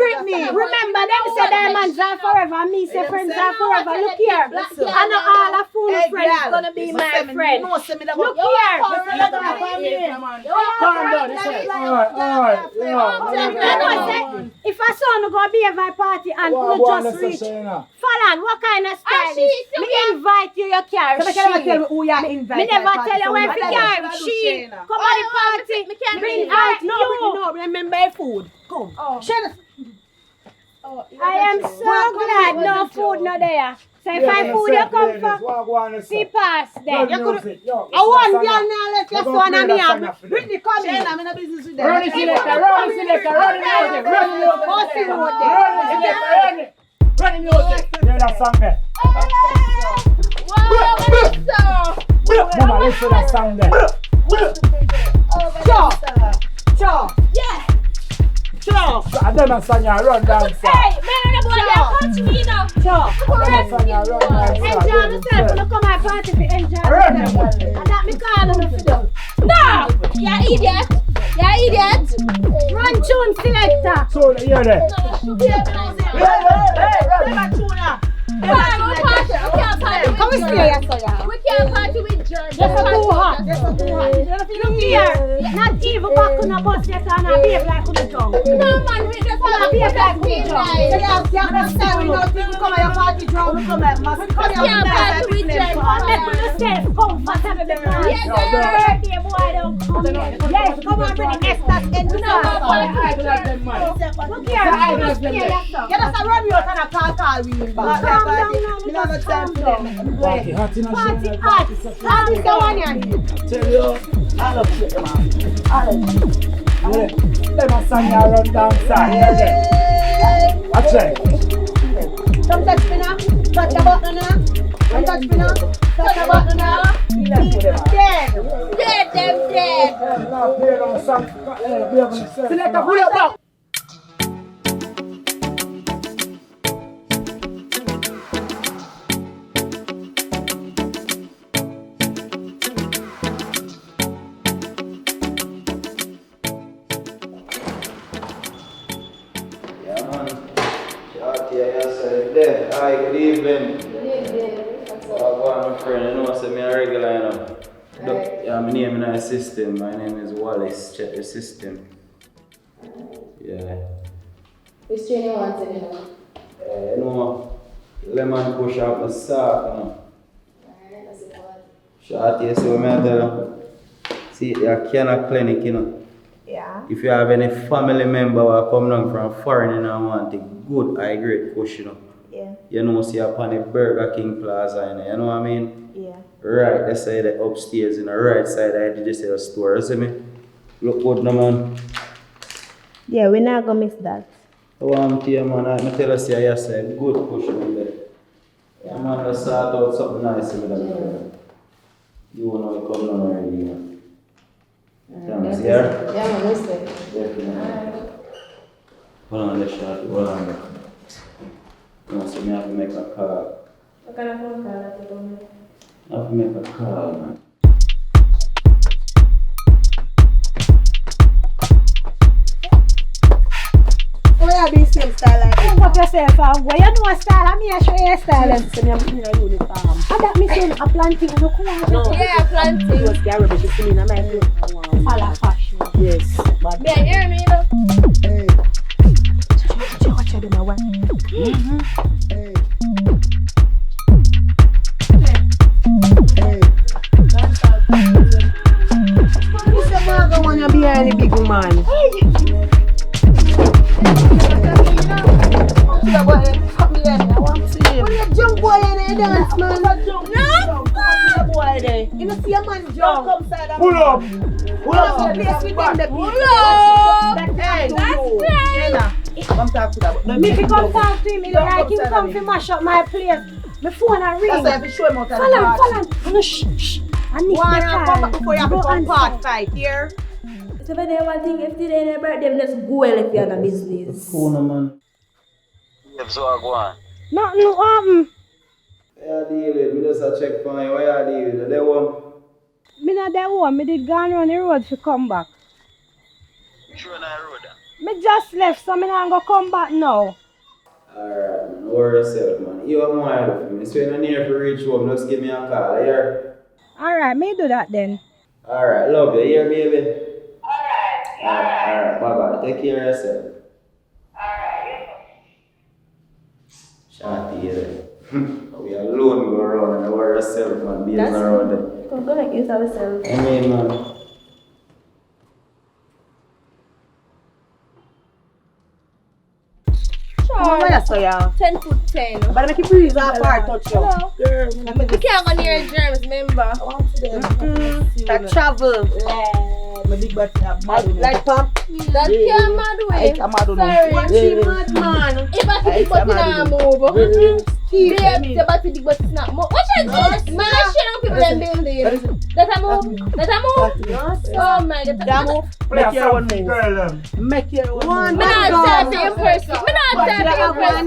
Brittany, remember them say diamonds are forever, me say friends are forever. Look here, I know all a full friend is gonna be my friend. Look here, if I saw no go be a party and you just reach, Fallon, what kind of style is? Me invite you, you carry she. Me never tell you where to carry she. Come on the party, me invite you. No, remember food. Come. I am so glad no food no there. So if I food you come for, see pass there. I want girl now, let's one and me and Brittany come in. I'm in a business with them. Run it, selector, run it, selector, run it music, run it music. Run it music. Hear that song there. Mama, listen to that song there. Sure. Yeah. Sure. I don't know Sonia run down. Hey, man, boy, you come to me now. Sure. Sonia run down. Enjoy yourself when you come my party for enjoy yourself. And that me calling you for them. No! You idiot! You idiot! Run tune selector. So, hear that. Come and stay here, Sonia. We can't party with George. That's too hot. Look here. Not even back on a bus yet and a babe like on the tongue. No, man, we just want a babe like on the tongue. You understand? We don't think we come at your party drunk. We come at us. We can't party with George. Let yourself comfortable because birthday boy don't come here. Yes, come on, bring the extras in the car. Look here. Get us a run out and a call we in back. Calm down now. We don't have time for them. Party hot in a Party hot. Party the one here. Tell you, I love you, man. Let my Sonia run down side. Watch it. Don't touch me now. Touch your button now. Don't touch me now. Touch your button now. Dead. Select a pull up now. Hi, good evening. Good evening. My friend, you know, I said me a regular, you know. Yeah, my name in the system. My name is Wallace. Check the system. Yeah. Which train you want to do? You know, lemon push up the sock, you know. Alright, that's it. Shorty, so me I tell you. See, you can't clinic, you know. Yeah. If you have any family member who come down from foreign and want a good high grade push, you know. Yeah. You know, see upon the Burger King Plaza, you know what I mean? Yeah. Right, that's side the upstairs, in the right side I did just say a store, you see me? Look good no man. Yeah, we're not gonna miss that. So I'm here man, I tell you say yes, good push in there. Yeah man, let's sort out something nice with them. You know you come down already, you know. Thanks, yeah? Yeah, man, listen. Definitely. Hold on, let's shot, hold on. No, so me have to make a call. What kind of phone call that you told me? I have to make a call, man. Oh, yeah, be same style like Think of yourself, well, you know a style, I'm here show you a style. So me am in a uniform. And that me saying a planting, no come on. No. Yeah, planting. It was Gary, she see me in my clothes. All a fashion. Yes. But Me, you hear me, you know? hey. Watch them a one. Hey. Mr. Margo wanna be any big woman. Jump boy in the dance, man. No! Boy there. You know see a man jump upside and pull up. Pull up the place with them the people. Pull up! Hey, That's right. Come talk to that. Me fi come talk to him, like him come fi mash up my place. My phone a ring. That's why I have to show him out of the Fallon. party. No, shh. I need Wanna the come back before you become part 5 here? So when they want thing, if today their birthday, just go well if you're in a business. Cool, no, man. So I go on. Nothing Yeah, deal with. Me just a check for you. Why you deal with? They want. Me not there home. Me did go on the road to come back. Sure on the road. Me just left, so me not go come back now. Alright, man. Don't worry yourself, man. You have more to do for me. So you're not near to reach home, just give me a call, here. Alright, me do that then. Alright, love you. Here, baby. Alright, bye-bye. Take care of yourself. Shawty, yeah. We alone go around and don't worry yourself, man. Be around them. Don't go like this ourselves. I mean, man. So yeah. 10 foot 10. But make you breathe that part touch you. You can't go near germs, remember? That travel. My big body like pump. That can't mad way. Sorry. What she mad man? If I think big body now move. Babe, the body big body not move. What you do? Man, I share on people in building. Let her move. Let her move. Oh my God. That move. Make your one move. Make your one. Me not tell you person. Me not tell you person.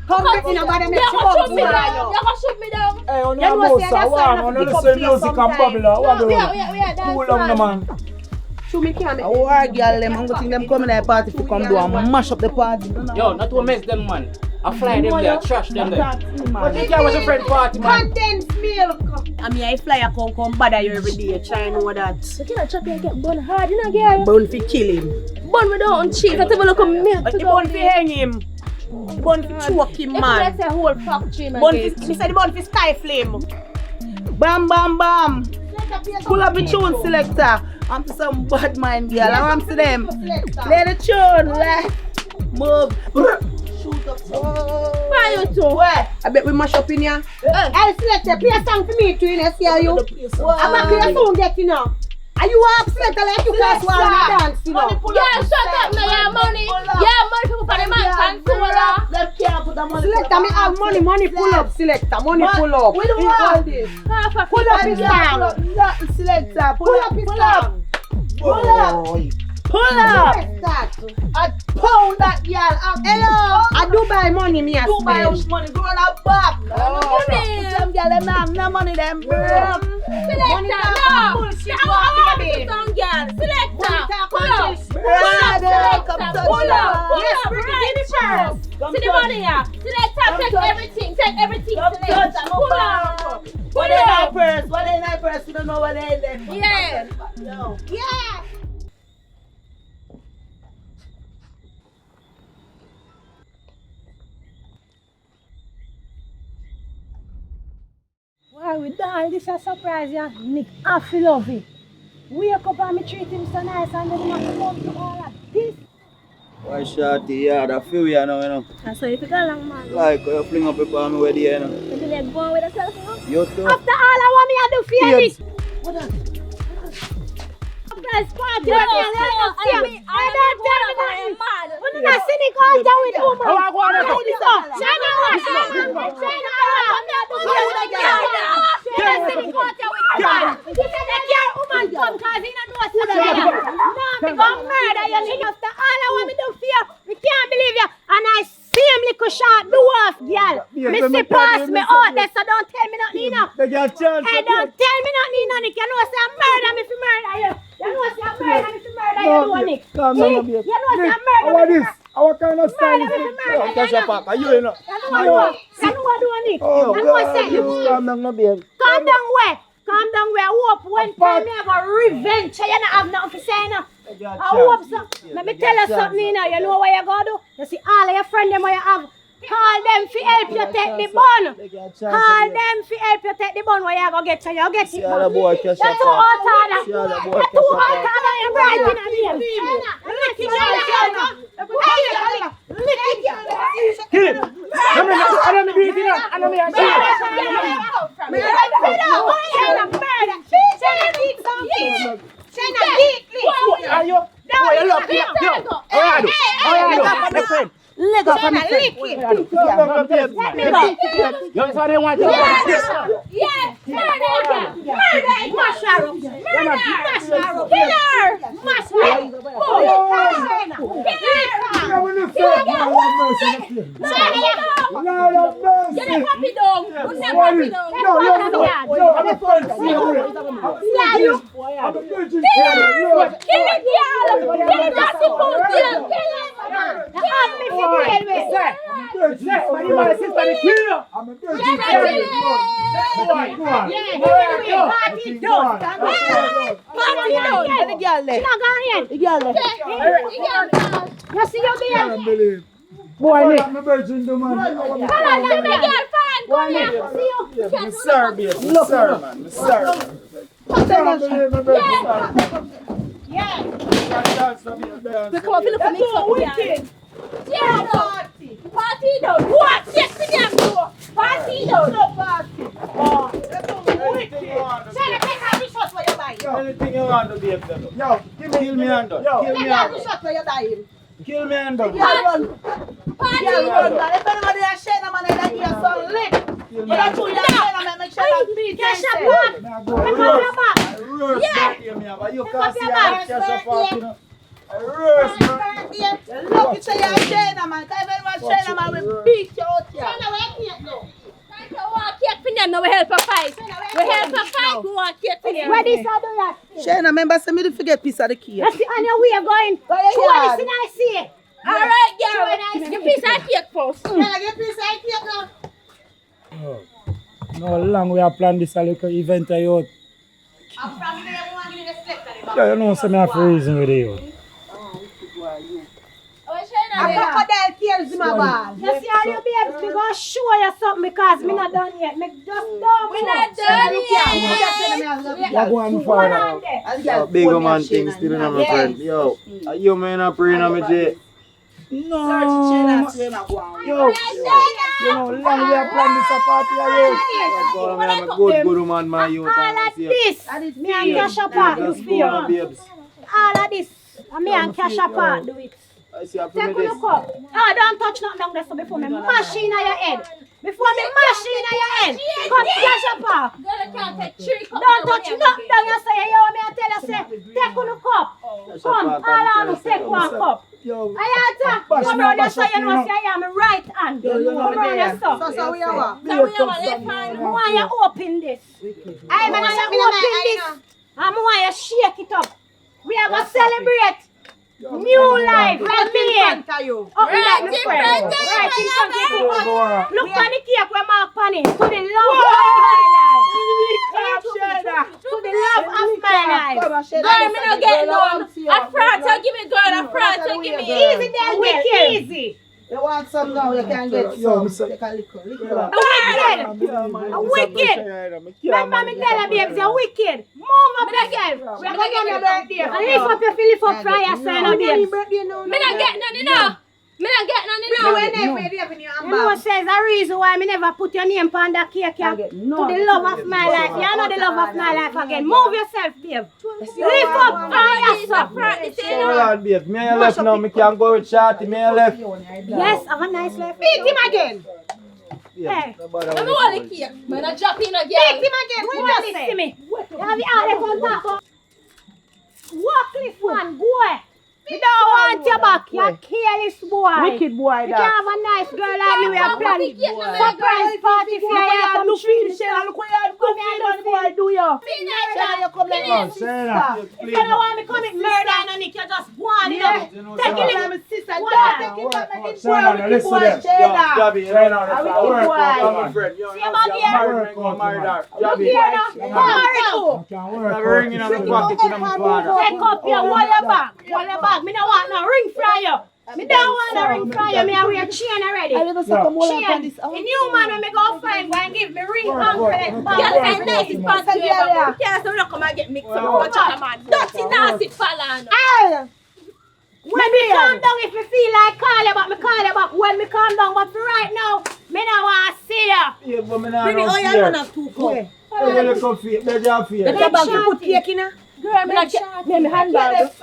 Come back in about them. You go shoot me down. You go shoot me down. Hey, on your boss, I want to listen music and bubble. What do you? Cool down the man. Show me can. I war girl them. I'm going them come in the party to come do and mash up the party. Yo, not to mess them, man. I fly them there, trash them there. But you can't watch a friend party, man. Condensed milk. I mean, I fly a come bother you every day. Try and know that. You cannot chop and get bun hard, you know, girl. Bun fi kill him. Bun without cheese. Let's have a look at milk. The bun fi hang him. Bun fi choke him, man. Let's say whole factory, man. Me say the bun fi stifle him. Bam, bam, bam. Pull up the tune selector. I'm to some bad mind girl. I'm to them. Play the tune. Move. Shoot up. Why you two? Where? I bet we mash up in here. I'll select a play a song for me too, you know, see how you. I'm not play a song get, you know. Are you up select a like you class one dance, you know? Yeah, shut up now, yeah, money. Yeah, money people for the man controller. Let's can't put the money. Selector, me have money pull up, selector, money pull up. We don't want this. Pull up his song. Selector, Pull up his song. Pull up. Pull up! I pound that girl. Hello! I do buy money, me do buy house money. Go on her back. Some girl them have no money, them broke. Selector, no! Bullshit, I want to some girl. Selector, pull up. Pull up. Yes, bring it in the purse. See the money here. Selector, take everything. Take everything. Selector, pull up. What in my purse? What in my purse? You don't know what they there. Yeah. Yeah. Why we done? This is a surprise, yeah. Nick, I feel love it. Wake up and me treat him so nice and then have to come to all of this. Why shawty, yeah, that feel you know, you know. That's why you feel long, man. Like, you fling up upon me with you, you know. You like going with yourself, you know? You too. After all I want me to do for you, Nick. What that? Surprise party. I don't tell me nothing. When you not see the call down with woman. Oh, I go on there. China wash. China woman come cause he don't know what's happening. No, me gon' murder you, Nick. After all I want me to do for you, me can't believe you. And I see him little short do off, girl. Me see pass me out there, so don't tell me nothing, you know. Hey, don't tell me nothing, you know, Nick. You know say I'm murder me for murder you. You know say I'm murder me for murder you, Nick. Calm down, baby. You know say I'm murder How me this? Our kind of style is it? Catch your pack. Are you in? You know what do, Nick? Oh, You know what say? calm down, no babe. Calm down where? Calm down where? I hope one time me have a revenge. You don't have nothing to say now. I hope so. Let me tell you something, you know. You know what you gotta do? You see all of your friends them what you have. Call them to help you take the bun. Call them to help you take the bun where you go get so you get it. You're too hot, Ada. You're too hot, Ada. You're bright in the name. Kill him. I don't do it, you know. I don't do Are you? Oh, you look. Yo. All right. Leg up on the lick it. You know what I want to do? Yes, murder. Mash her up. Mash her up. Kill her. Mash her up. Kill her. You see your baby? Boy, Nick. I'm a virgin, do man. Sir, baby. Sir, man. Sir. Yeah. We come up and look for me. Wicked. Yeah, party down. What? Yes, we can do. Party down. No party. Anything you want to be able to do. Yo, kill me and done. Kill me and done. Kill me and done. If anybody has Shayna man, then you are so lit. But that's who you have Shayna man, make sure that beat Cash up, You can't see how cash up, you know. Look, you say you have Shayna man. If anyone Shayna man, we beat you out here. We help her fight. We help her fight. We want to get in. Where this are doing? Shayna, remember, say me to forget piece of the key. Let's see on your way going. Go ahead, Show yard. this and I see it. Alright, girl. Give piece of cake first. No long we have planned this a little event of youth. Yeah, you know, some have a reason with you. A crocodile tears in my ball. You see how you babes, we gonna show you something because me not done yet. Me just done. We not done yet. What going for now? Big man things still in my friend. Yo, you man a praying on me, Jay. No. Yo, you know, long we have planned this a party of youth. I'm a good man, my youth. All of this, me and Cash Apart do for you. All of this, me and Cash Apart do it. Take a look up. Oh, don't touch nothing down there so before me mash in your head. Before me mash in your head. Come Cash Apart. Don't touch nothing down there so you me and tell you say, take a look up. Come, all of us take one cup. I had to come around here so you know say I am right hand. Come around here so. So we are what? So we are left hand. I want you open this. I want you open this. I want you shake it up. We are going to celebrate. New life, right here. Up like the friend. Right in front of you. Look on the cake where Mark pan it. To the love of my life. To the love of my life. Girl, me not get none. A front, give me girl. A front, give me. Easy then, wicked. Easy. You want some now, you can get some. Take a liquor. A wicked. Remember me tell you, babes, you're wicked. Move up yourself. We're going to get your birthday. And lift up your lift up prayer, son of babes. Me not get none, you know. Me not get none, you know. You know what says the reason why me never put your name on the cake, yeah? To the love of my life. You know the love of my life again. Move yourself, babe. Lift up prayer, son. Hold on, babe. Me and left now. Me can go with Shorty. Me and left. Yes, have a nice life. Beat him again. Hey. I'm going to cake. I'm going to drop in again. Beat him again. What you just see me? You have the other on top. Walk this one, boy. We don't want you back, you careless boy. Wicked boy, you can have a nice girl like me, we are planning surprise party for you. Look what you boy do you. Shayna, you come like this. If you don't want me commit murder and Nick, you just go on, you know. Take it in. Sister, don't take it back, make it boy, wicked boy, Shayna. Jabby, right now, I'm a friend. See him up here. Look here now. Come marry you. I'm ringing on the pocket in my father. Take up your wallet bag. Wallet bag. Me don't want no ring fryer. Me don't want no ring fryer. Me I wear chain already. Chain. The new man when me go find go and give me ring anklet bag. Girl, I nice it for you. You can't say we don't come and get mixed up with each other, man. Dirty, nasty fella. When me calm down, if me feel like call you back, me call you back. When me calm down, but for right now, me don't want to see you. Yeah, but me not Baby, no oh, you fear. don't have 2 cups. Hey, look how fear. There's your fear. Let your bag you put cake in her. Girl, me not get me handbag. Shayna,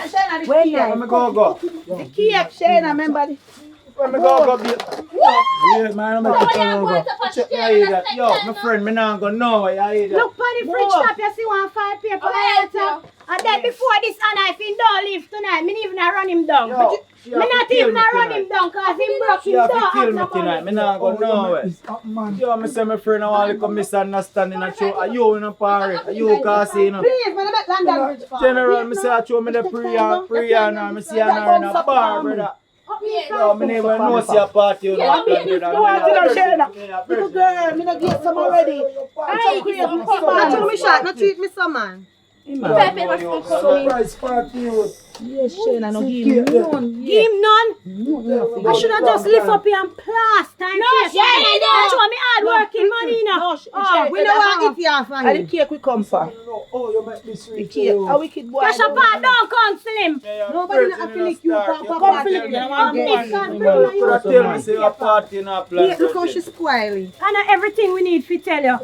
Shayna, the cake. let me go. The cake, Shayna, remember the... Let me go, yeah, man, I'm going to turn over. Check me, I hear that. Yo, my friend, me not going nowhere, I hear that. Look on the fridge top, you see one file paper later. And then before this, and I think don't leave tonight. tonight. Me even a run him down. Yo, Me not even a run him down cause him broke She him have to down. kill me tonight. Me not go nowhere. Yo, me say my friend I want to come misunderstanding and show. Are you in a party? Are you Cassie? You know? Please, man, I met London Bridge for. General, me say I show me the pre-and now. Me see her in a bar, brother. Yo, me never know see a party. You know, Little girl, me not get some already. Hey, Not tell me shot, not treat me some man. Surprise party. Yes, Shane, I know give him none. Give him none? I should have just lift up here and plaster and face. That's why me hard working money, you know. We don't want it here for And the him. cake we come for. Oh, you make this The sweet. cake, a wicked boy. Cash up, don't counsel him. Nobody not have to lick you, Papa. Come Philip, you don't want to Tell me say a party in a place. Look how she's squirrely. I know everything we need to tell you.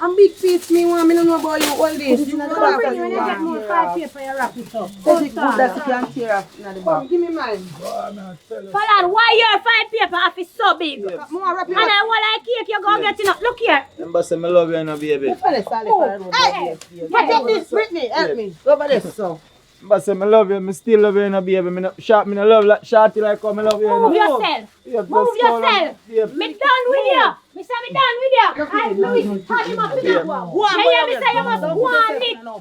And big piece me want, me don't know about you all this. Come bring you when you get more 5 paper, you wrap it up. Is it good that you can tear off in the back? Give me mine. Falan, why your 5 paper if it's so big? And I want like cake, you go get it up. Look here. Remember say me love you, no baby. Hey, take this, Brittany, help me. Go over this, so. Remember say me love you, me still love you, no baby. Me no shot, me no love like shorty like how me love you. Move yourself. Move yourself. Me done with you. Me say me done with you. I Louis, touch him up with that one. You hear me say you must go on it. You know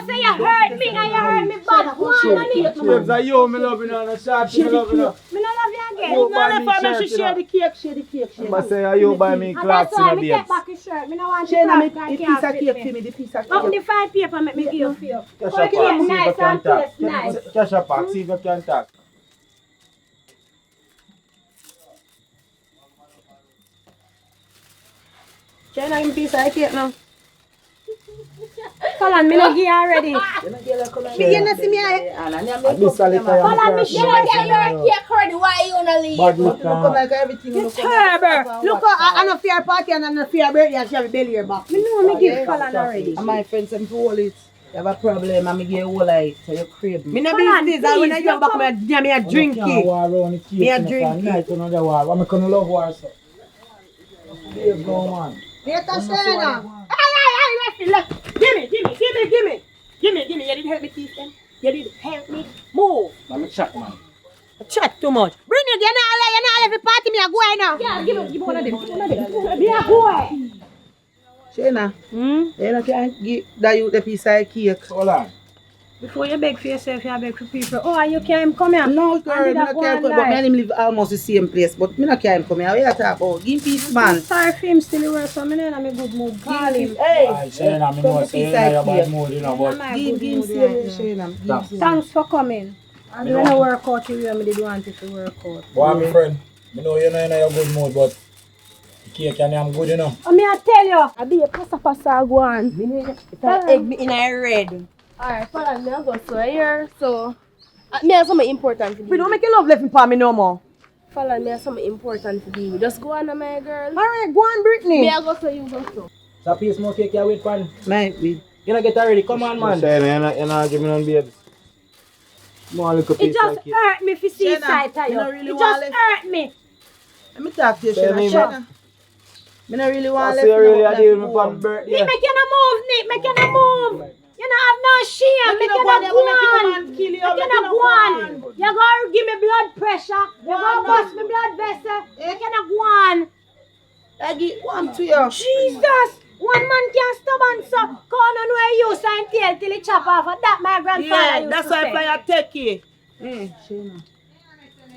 say you hurt me and you hurt me bad. Go on it. Babes, are you me love you, no shorty me love you. Me no love you again. You buy me shirt, Share the cake, share the cake. Remember say are you buy me And clothes, that's why no me take babes. back his shirt. Me no want Share the the clothes piece that of can't cake fit for me, me. the piece of Up the cake. 5 paper make me give you feel. Cash Oh, up, the see cake if you nice can and talk. taste nice. Cash up, see if you can talk. China, give me piece of cake now. Falan, me no give you already. Me get nothing me. Falan, me show you. Why you wanna leave? Look like everything. You terrible. Look, I no fear party and I no fear birthday and she have a belly here back. Me know me give Falan already. And my friends them to hold it. You have a problem and me give you all it. So you crave me. Me no Falan, business. I when I please, come back, me a drink Can't it. war around the cake. Me a you know, drink for night another war. I'm gonna love war, so. Behave, no man. Later, Shana. Left. Give me. You didn't help me teeth them. You didn't help me move. Let me chat, man. Chat too much. Bring it, you're not every party me a go now. Yeah, give me one of them. Be a boy. Shana, you know can give that you the piece of cake. Hold on. Before you beg for yourself, you beg for people. Oh, you can't come here. No, girl, And me did no that care. one But lie. me and him live almost the same place. But me no care him come here. What you talk about? Give him peace, man. Sorry for him still work, so I'm in a good mood. Call him. Hey, I say, I know, say, you're bad mood, you know, but. give him Shana. Thanks for coming. I do not work out you and me did want it to work out. Boy, my friend, I know you're not in a good mood, but the cake and I'm good enough. Oh, me I tell you. I be a pasa go on. If I egg me in a red. Alright, follow me, I go so here. So, me have something important to We do. don't make you love left in for me no more. Follow me, have something important to do. Just go on, my girl. Alright, go on, Brittany. Me I go so you go so. So, piece more cake you wait for. Might be. You know, get ready. Come on, man. You're not giving on babes. More little It piece just of cake. hurt me to see Shana, sight of you you. don't really It want just left. hurt me. Let me talk to you, Tell me, Shana. Shana. Me no really want I left. see you really left deal with me home. for birthday. Nick, make you no move, Nick. Make you no move. You don't have no shame. Make you no Make go you on. man kill you. Make you no go on. You gonna give me blood pressure. You gonna bust me blood vessel. Make you no go on. I give one to you. Jesus. One man can't stubborn so. Come on where you sign tail till it chop off. That my grandfather Yeah, used that's to why say. I take it. Shana.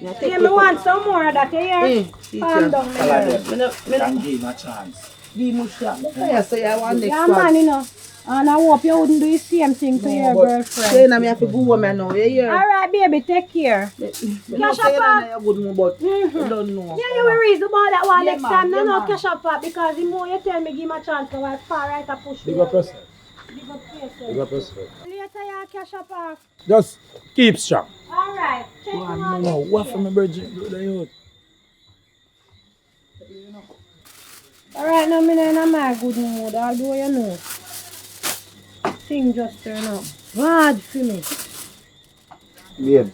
Yeah, me want some more of that, you hear? Calm down, my girl. Can't give him a chance. Give me shot. I say I want next Yeah, one. man, you know. And I hope you wouldn't do the same thing to your girlfriend. Shana, me have to go home now. You hear? Alright, baby, take care. Me Cash no say up, that I good mood, but I don't know. Yeah, you will reason about that one Yeah, next man, time. No, yeah, no, man. cash up, because the more you tell me, give me a chance, so I far right, I push Big me. up yourself. Big up yourself. Big up yourself. Later, you cash up off. Just keep strong. Alright, check you out. No, what for me, Bridget? Do the youth. Alright, now, I'm in my good mood, although you know. Thing just turn up. Bad for me. Babes,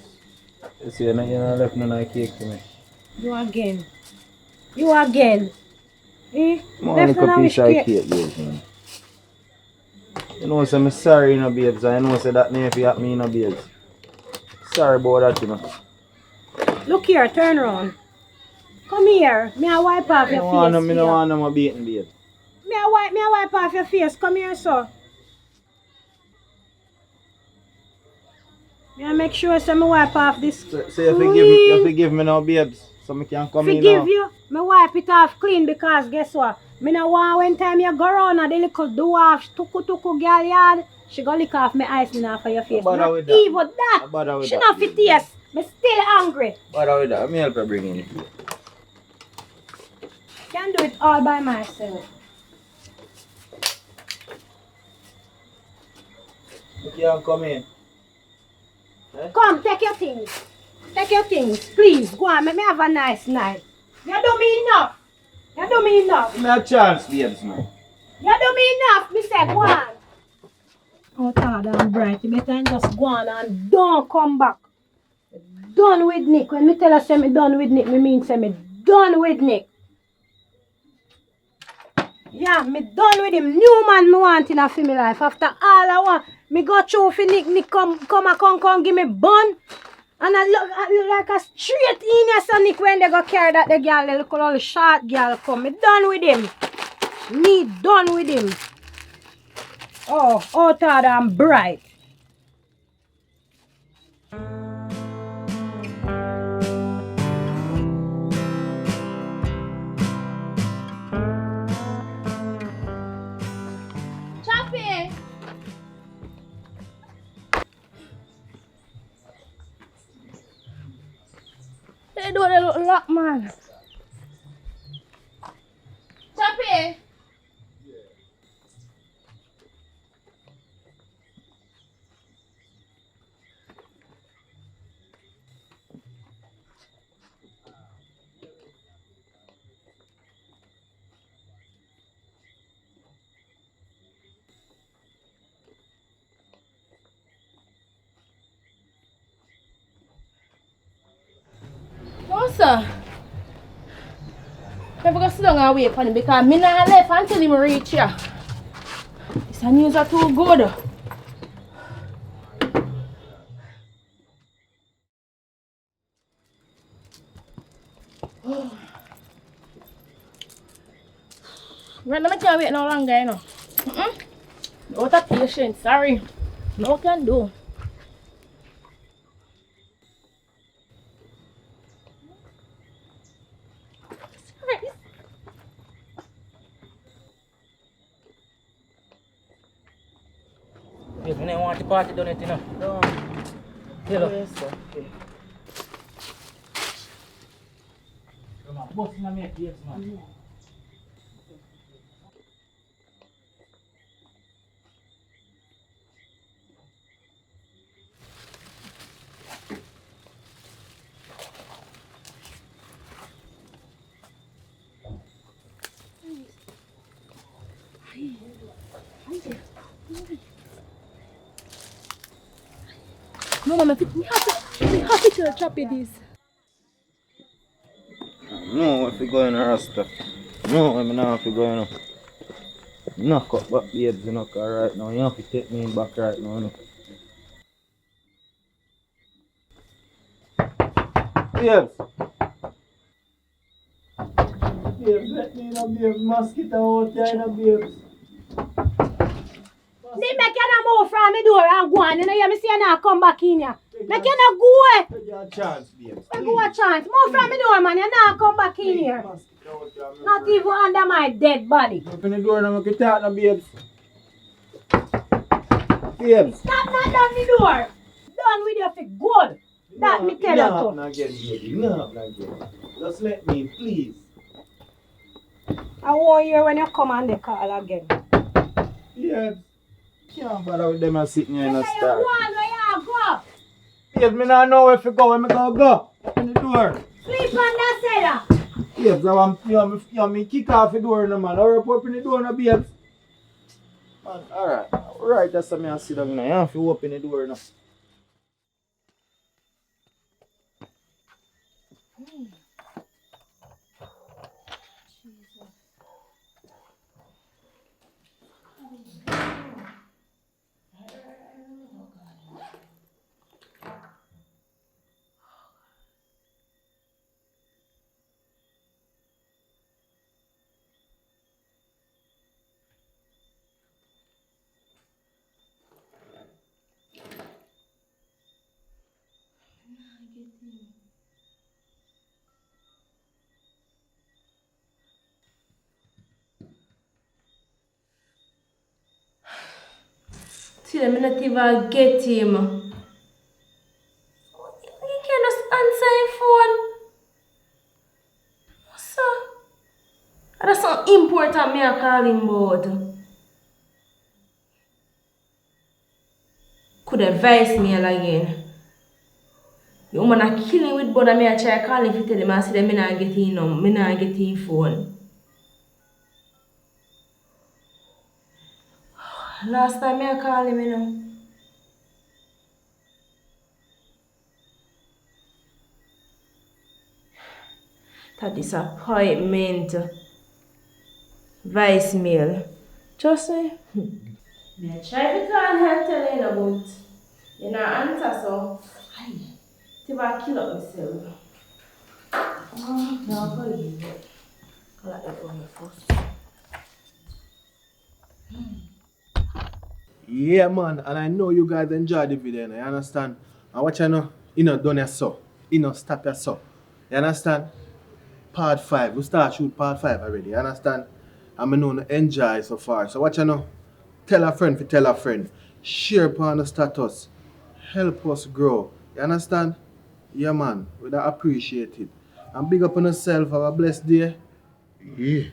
you see, you're not left no cake for me. You again. You again. Eh? More Left little on a piece of wish cake, babes, man. You know, say I'm sorry, you know, babes. I know, say that name if you at me, you know, babes. Sorry about that, you know. Look here, turn around. Come here. Me I wipe off your face. Me no want no beating, babe. Me I wipe off your face. Come here, sir. Me I make sure so me wipe off this. So you forgive me now, babes. So me can come in now. Forgive you. Me wipe it off clean because guess what? Me no want when time you go around and the little dwarf tuku girl yard, she go lick off my ice off for your face. Not even that. She not fit taste. Me still angry. Bother with that. Let me help her bring in it. Can do it all by myself. You can come in. Eh? Come, take your things. Take your things. Please, go on. Let me have a nice night. You do me enough. You do me enough. Give me a chance, babes, man. You do me enough. Me say, go on. Oh, Todd and Bright, you better just go on and don't come back. Done with Nick. When me tell her say me done with Nick, me mean say me done with Nick. Yeah, me done with him. New man me want in a for me life. After all I want, me go through for Nick come give me bun. And I look like a straight innocent Nick when they go carry that the girl, the little short girl come. Me done with him. Me done with him. Oh, Todd and Bright. Choppy! They do a little lock, man. Choppy! No, sir. Never go sit down and wait for him because me not left until him reach here. This news are too good. Right now I can't wait no longer, you know. Out of patience, sorry. No can do. If you don't want the party done it, you know. No. Hello. Yes, okay. Come on, boss, man, make yes, man. No, Mama, we have to tell Choppy this. No, if you go in a rasta. No, I'm not if you go in a knock up back babes, you know, right now. You have to take me back right now, you know. Babes. Babes, let me know, babes. Mosquito out there, you know, babes. They make you not move from the door and go on. You know, you me see you not come back in here. Make you not go. Take your chance, babes. Make go a chance. Move from the door, man. You not come back in here. Not even under my dead body. Open the door and make it talk now, babes. Babes. Stop not down the door. Done with your feet. Good. That me tell you to. Not again, baby. Not again. Just let me, please. I won't hear when you come on the call again. Babes. Can't bother with them and sitting here in a Say you start. go on where you go. Babes, me not know where to go. Where me go? Open the door. Sleep on that cellar. Babes, I want me kick off the door now, man. Hurry up, open the door now, babes. Man, alright. Alright, that's why I sit down now. You have to open the door now. See, I'm not even get him. He can just answer his phone. So, that's something important me I call him about. Could advise me again. The woman a killing with brother me I try calling him to tell him I see them me not get him me not get him phone. Last time I call him, you know. That disappointment. Voicemail. Just say. Me try to call her and tell her about. You know, answer so. Ay, till I kill up myself. Oh, no, I'll call you. Call her phone first. Yeah, man, and I know you guys enjoy the video, you understand? And watch you know, done your so. Stop your so. You understand? Part 5. We start shoot part 5 already, you understand? And I know you enjoy so far. So watch you know, tell a friend for tell a friend. Share upon the status. Help us grow. You understand? Yeah, man. We'd appreciate it. And big up on yourself. Have a blessed day. Yeah.